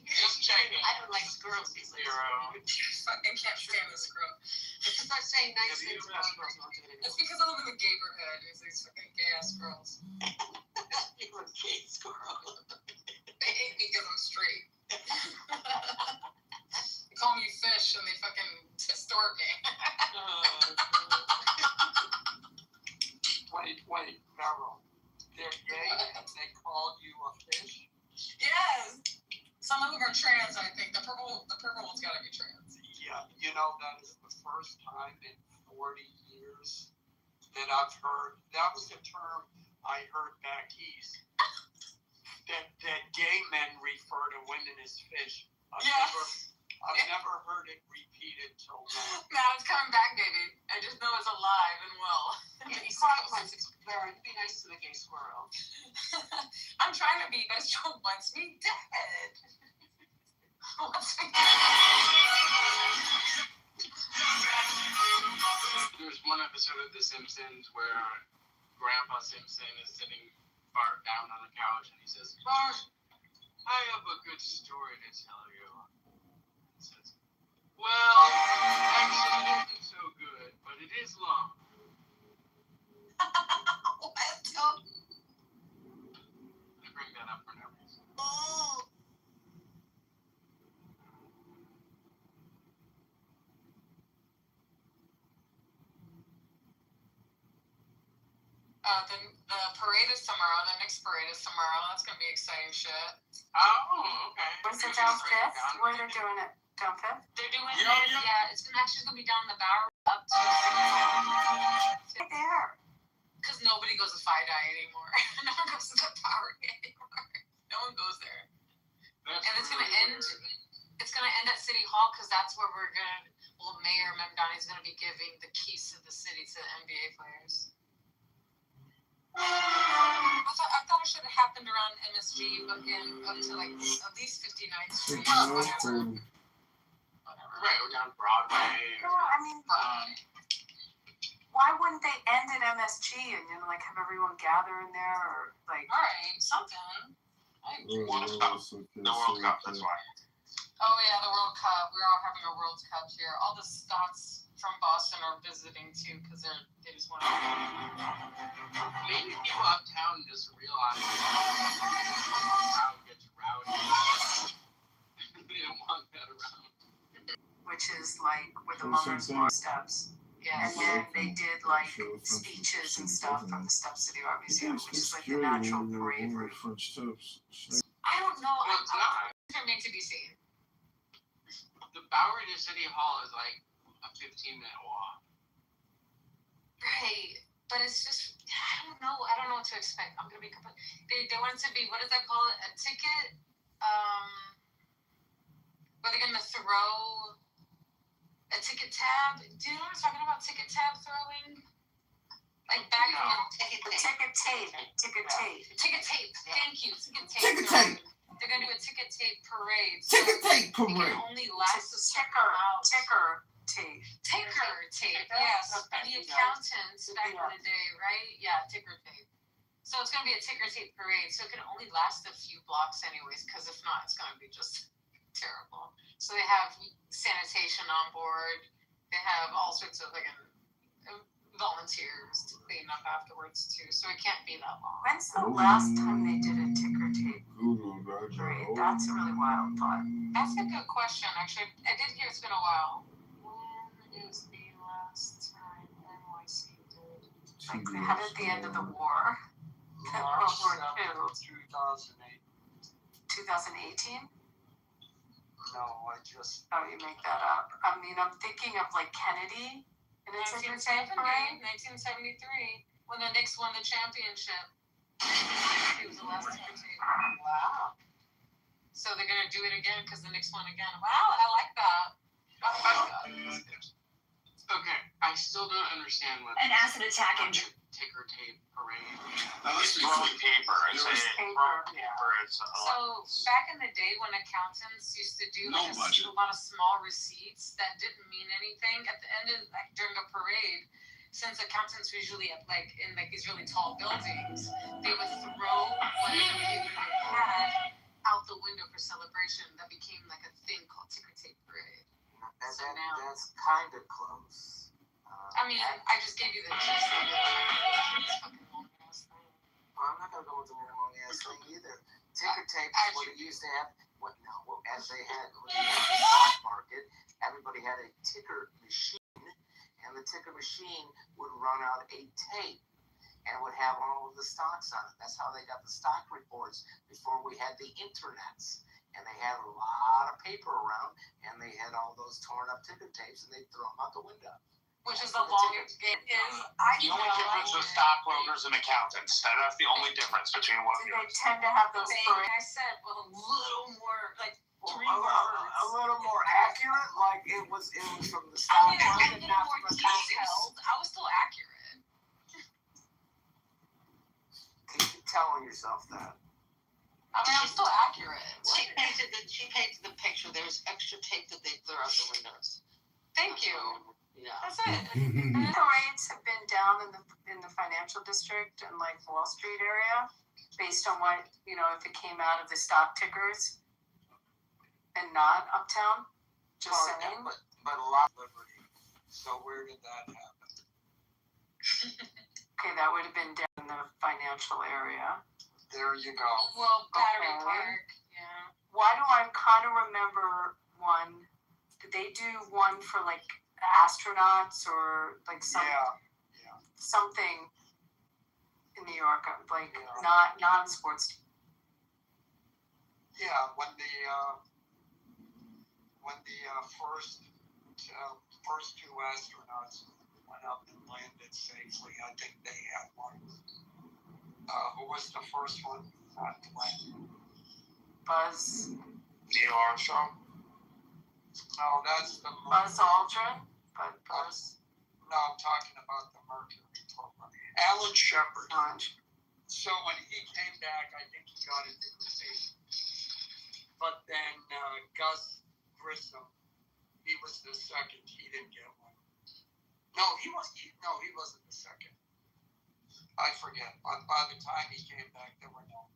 Just checking. I don't like squirrels. He's like, I fucking can't stand the squirrel. because I say nice things about squirrels. Not doing it. It's because I live in the neighborhood. It's these fucking gay ass squirrels. You're a gay squirrel. They hate me because I'm straight. They call me fish and they fucking distort me. Wait, Meryl. They're gay and they called you a fish? Yes. Some of them are trans, I think. The purple one's gotta be trans. Yeah, you know, that is the first time in 40 years that I've heard, that was the term I heard back east, that gay men refer to women as fish. I've never heard it repeated till now. Now it's coming back, baby. I just know it's alive and well. He's probably be nice to the gay squirrel. I'm trying to be, but it still wants me dead. There's one episode of The Simpsons where Grandpa Simpson is sitting Bart down on the couch and he says, Bart, I have a good story to tell you. He says, well, actually it isn't so good, but it is long. I bring that up for no reason. The parade is tomorrow. The next parade is tomorrow. That's gonna be exciting shit. Oh, okay. What's it down Fifth? Where they're doing it? Down Fifth? They're doing it. Yeah, it's actually gonna be down the Bowery up to right there. Because nobody goes to Fi-Di anymore. No one goes to the Bowery anymore. No one goes there. And it's gonna end. It's gonna end at City Hall because that's where we're gonna. Well, Mayor Mamdani's gonna be giving the keys to the city to the NBA players. I thought it should have happened around MSG, but up to like at least 59th Street. Whatever. Right, or down Broadway. No, I mean, why wouldn't they end at MSG and then like have everyone gather in there or like? All right, something. World Cup, that's why. Oh yeah, the World Cup. We're all having a World Cup here. All the Scots from Boston are visiting too because they just want to. Maybe people uptown just realize how it gets rowdy. They don't want that around. Which is like where the Those same thing. steps. Yes. And then they did like speeches and stuff from the steps of the art museum, which is like the natural parade route. French tips. I don't know. Well, it's not. They're meant to be seen. The Bowery to City Hall is like a 15-minute walk. Right. But it's just, I don't know. I don't know what to expect. I'm gonna be they want it to be, what does that call it? A ticket? Where they're gonna throw a ticket tab. Do you know what I'm talking about? Ticket tab throwing? Like back in the Ticket tape. ticket tape. Thank you. Ticket tape. Ticket tape. They're gonna do a ticket tape parade. Ticket tape It can parade. only last a certain Ticker amount. tape. Ticker tape, yes. And the accountants back in the day, right? Yeah, ticker tape. So it's gonna be a ticker tape parade. So it can only last a few blocks anyways, because if not, it's gonna be just terrible. So they have sanitation on board. They have all sorts of like volunteers to clean up afterwards too. So it can't be that long. When's the last time they did a ticker tape parade? That's a really wild thought. That's a good question, actually. I did hear it's been a while. When is the last time NYC did? Like they had it at the end of the war. March World War 7, 2008. 2018? No, I just. Oh, you make that up. I mean, I'm thinking of like Kennedy in a ticker tape parade. 1973, when the Knicks won the championship. It was the last ticker tape. Wow. So they're gonna do it again because the Knicks won again. Wow, I like that. Okay, I still don't understand what An acid attack in ticker tape parade. It's throwing paper. It's There was throwing paper, paper. It's a lot. So back in the day when accountants used to do like a lot of small receipts that didn't mean anything at the end of like during a parade, since accountants were usually at like in like these really tall buildings, they would throw whatever paper they had out the window for celebration. That became like a thing called ticker tape parade. And So now, that's kind of close. I mean, I just gave you the gist of it. It's fucking long-ass thing. I'm not gonna go into the long ass thing either. Ticker tape is what it used to have. As they had when they had the stock market, everybody had a ticker machine, and the ticker machine would run out a tape, and it would have all of the stocks on it. That's how they got the stock reports before we had the internets. And they had a lot of paper around, and they had all those torn up ticker tapes, and they'd throw them out the window. Which is the longest game is. The only difference with stockbrokers and accountants. That's the only difference between what Do they tend to have those Thing parades? I said with a little more like A three words. little more accurate, like it was from the I stock mean, a market, little not more from accountants. detailed. I was still accurate. Keep telling yourself that. I mean, I'm still accurate. She painted the picture. There's extra tape that they threw out the windows. Thank you. Yeah. That's it. Parades have been down in the financial district and like Wall Street area, based on what if it came out of the stock tickers, and not uptown. Just saying. But a lot of liberty. So where did that happen? Okay, that would have been down in the financial area. There you go. Well, Battery Okay. Park. Yeah. Why do I kind of remember one? Did they do one for like astronauts or like something in New York, like not non-sports? Yeah, when the first two astronauts went up and landed safely, I think they had one. Who was the first one not to land? Buzz Neil Armstrong? No, that's the Buzz Aldrin, but Buzz. No, I'm talking about the Mercury program. Alan Shepard. So when he came back, I think he got into the same. But then Gus Grissom, he was the second. He didn't get one. No, he wasn't the second. I forget. By the time he came back, there were no.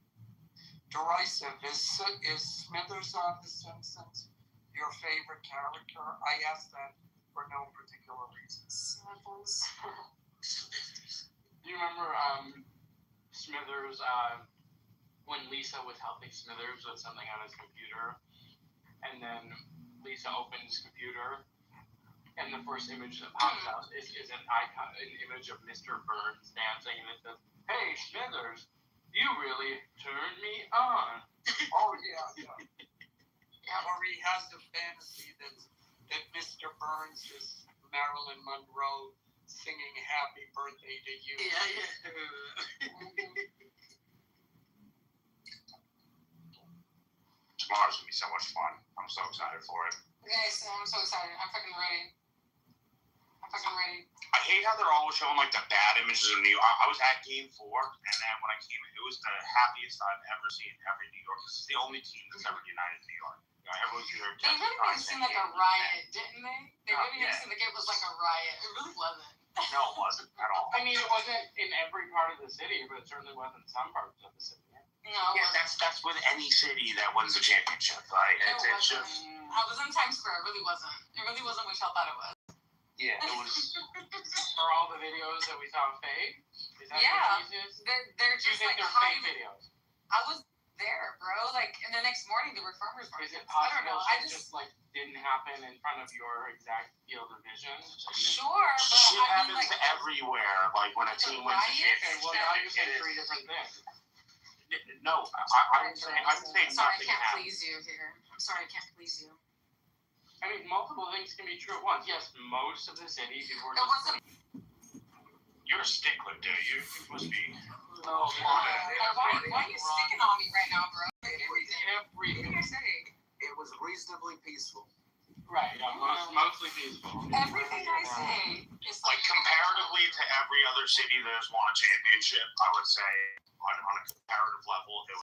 Derisive, is Smithers on The Simpsons your favorite character? I asked that for no particular reason. Smithers. Do you remember Smithers when Lisa was helping Smithers with something on his computer, and then Lisa opened his computer, And the first image that pops out is an icon, an image of Mr. Burns dancing, and it says, "Hey, Smithers, you really turned me on." Oh yeah. Or he has the fantasy that Mr. Burns is Marilyn Monroe singing "Happy Birthday to You." Tomorrow's gonna be so much fun. I'm so excited for it. Guys, I'm so excited. I'm fucking ready. I hate how they're always showing like the bad images of New York. I was at Game 4, and then when I came in, it was the happiest I've ever seen every New York. This is the only team that's ever united New York. You know, everyone's either They really made it seem like a riot, didn't they? They really made it seem like it was like a riot. It really wasn't. No, it wasn't at all. I mean, it wasn't in every part of the city, but it certainly was in some parts of the city. No, Yeah, that's with any city that wins the championship. Like it's just. I was in Times Square. It really wasn't. It really wasn't what y'all thought it was. Yeah, it was. Are all the videos that we saw fake? Is that Yeah, the easiest? they're Do you just think like they're fake hiding. videos? I was there, bro. Like, and the next morning there were farmers Is markets. it I don't know. possible I it just just like didn't happen in front of your exact field of vision? sure, but Shit I mean, happens like, everywhere. Like when a team wins the riot? Okay, well now you're saying three different things. No, I'm saying sorry, I nothing can't happened. please you here. I'm sorry, I can't please you. I mean, multiple things can be true at once. Yes, most of the city people were It wasn't. You're a stickler, dude. You must be. No, Why are you sticking on me right now, bro? Everything. What did I say? It was reasonably peaceful. Right, yeah, mostly peaceful. Everything I say is Like comparatively to every other city that has won a championship, I would say on a comparative level, it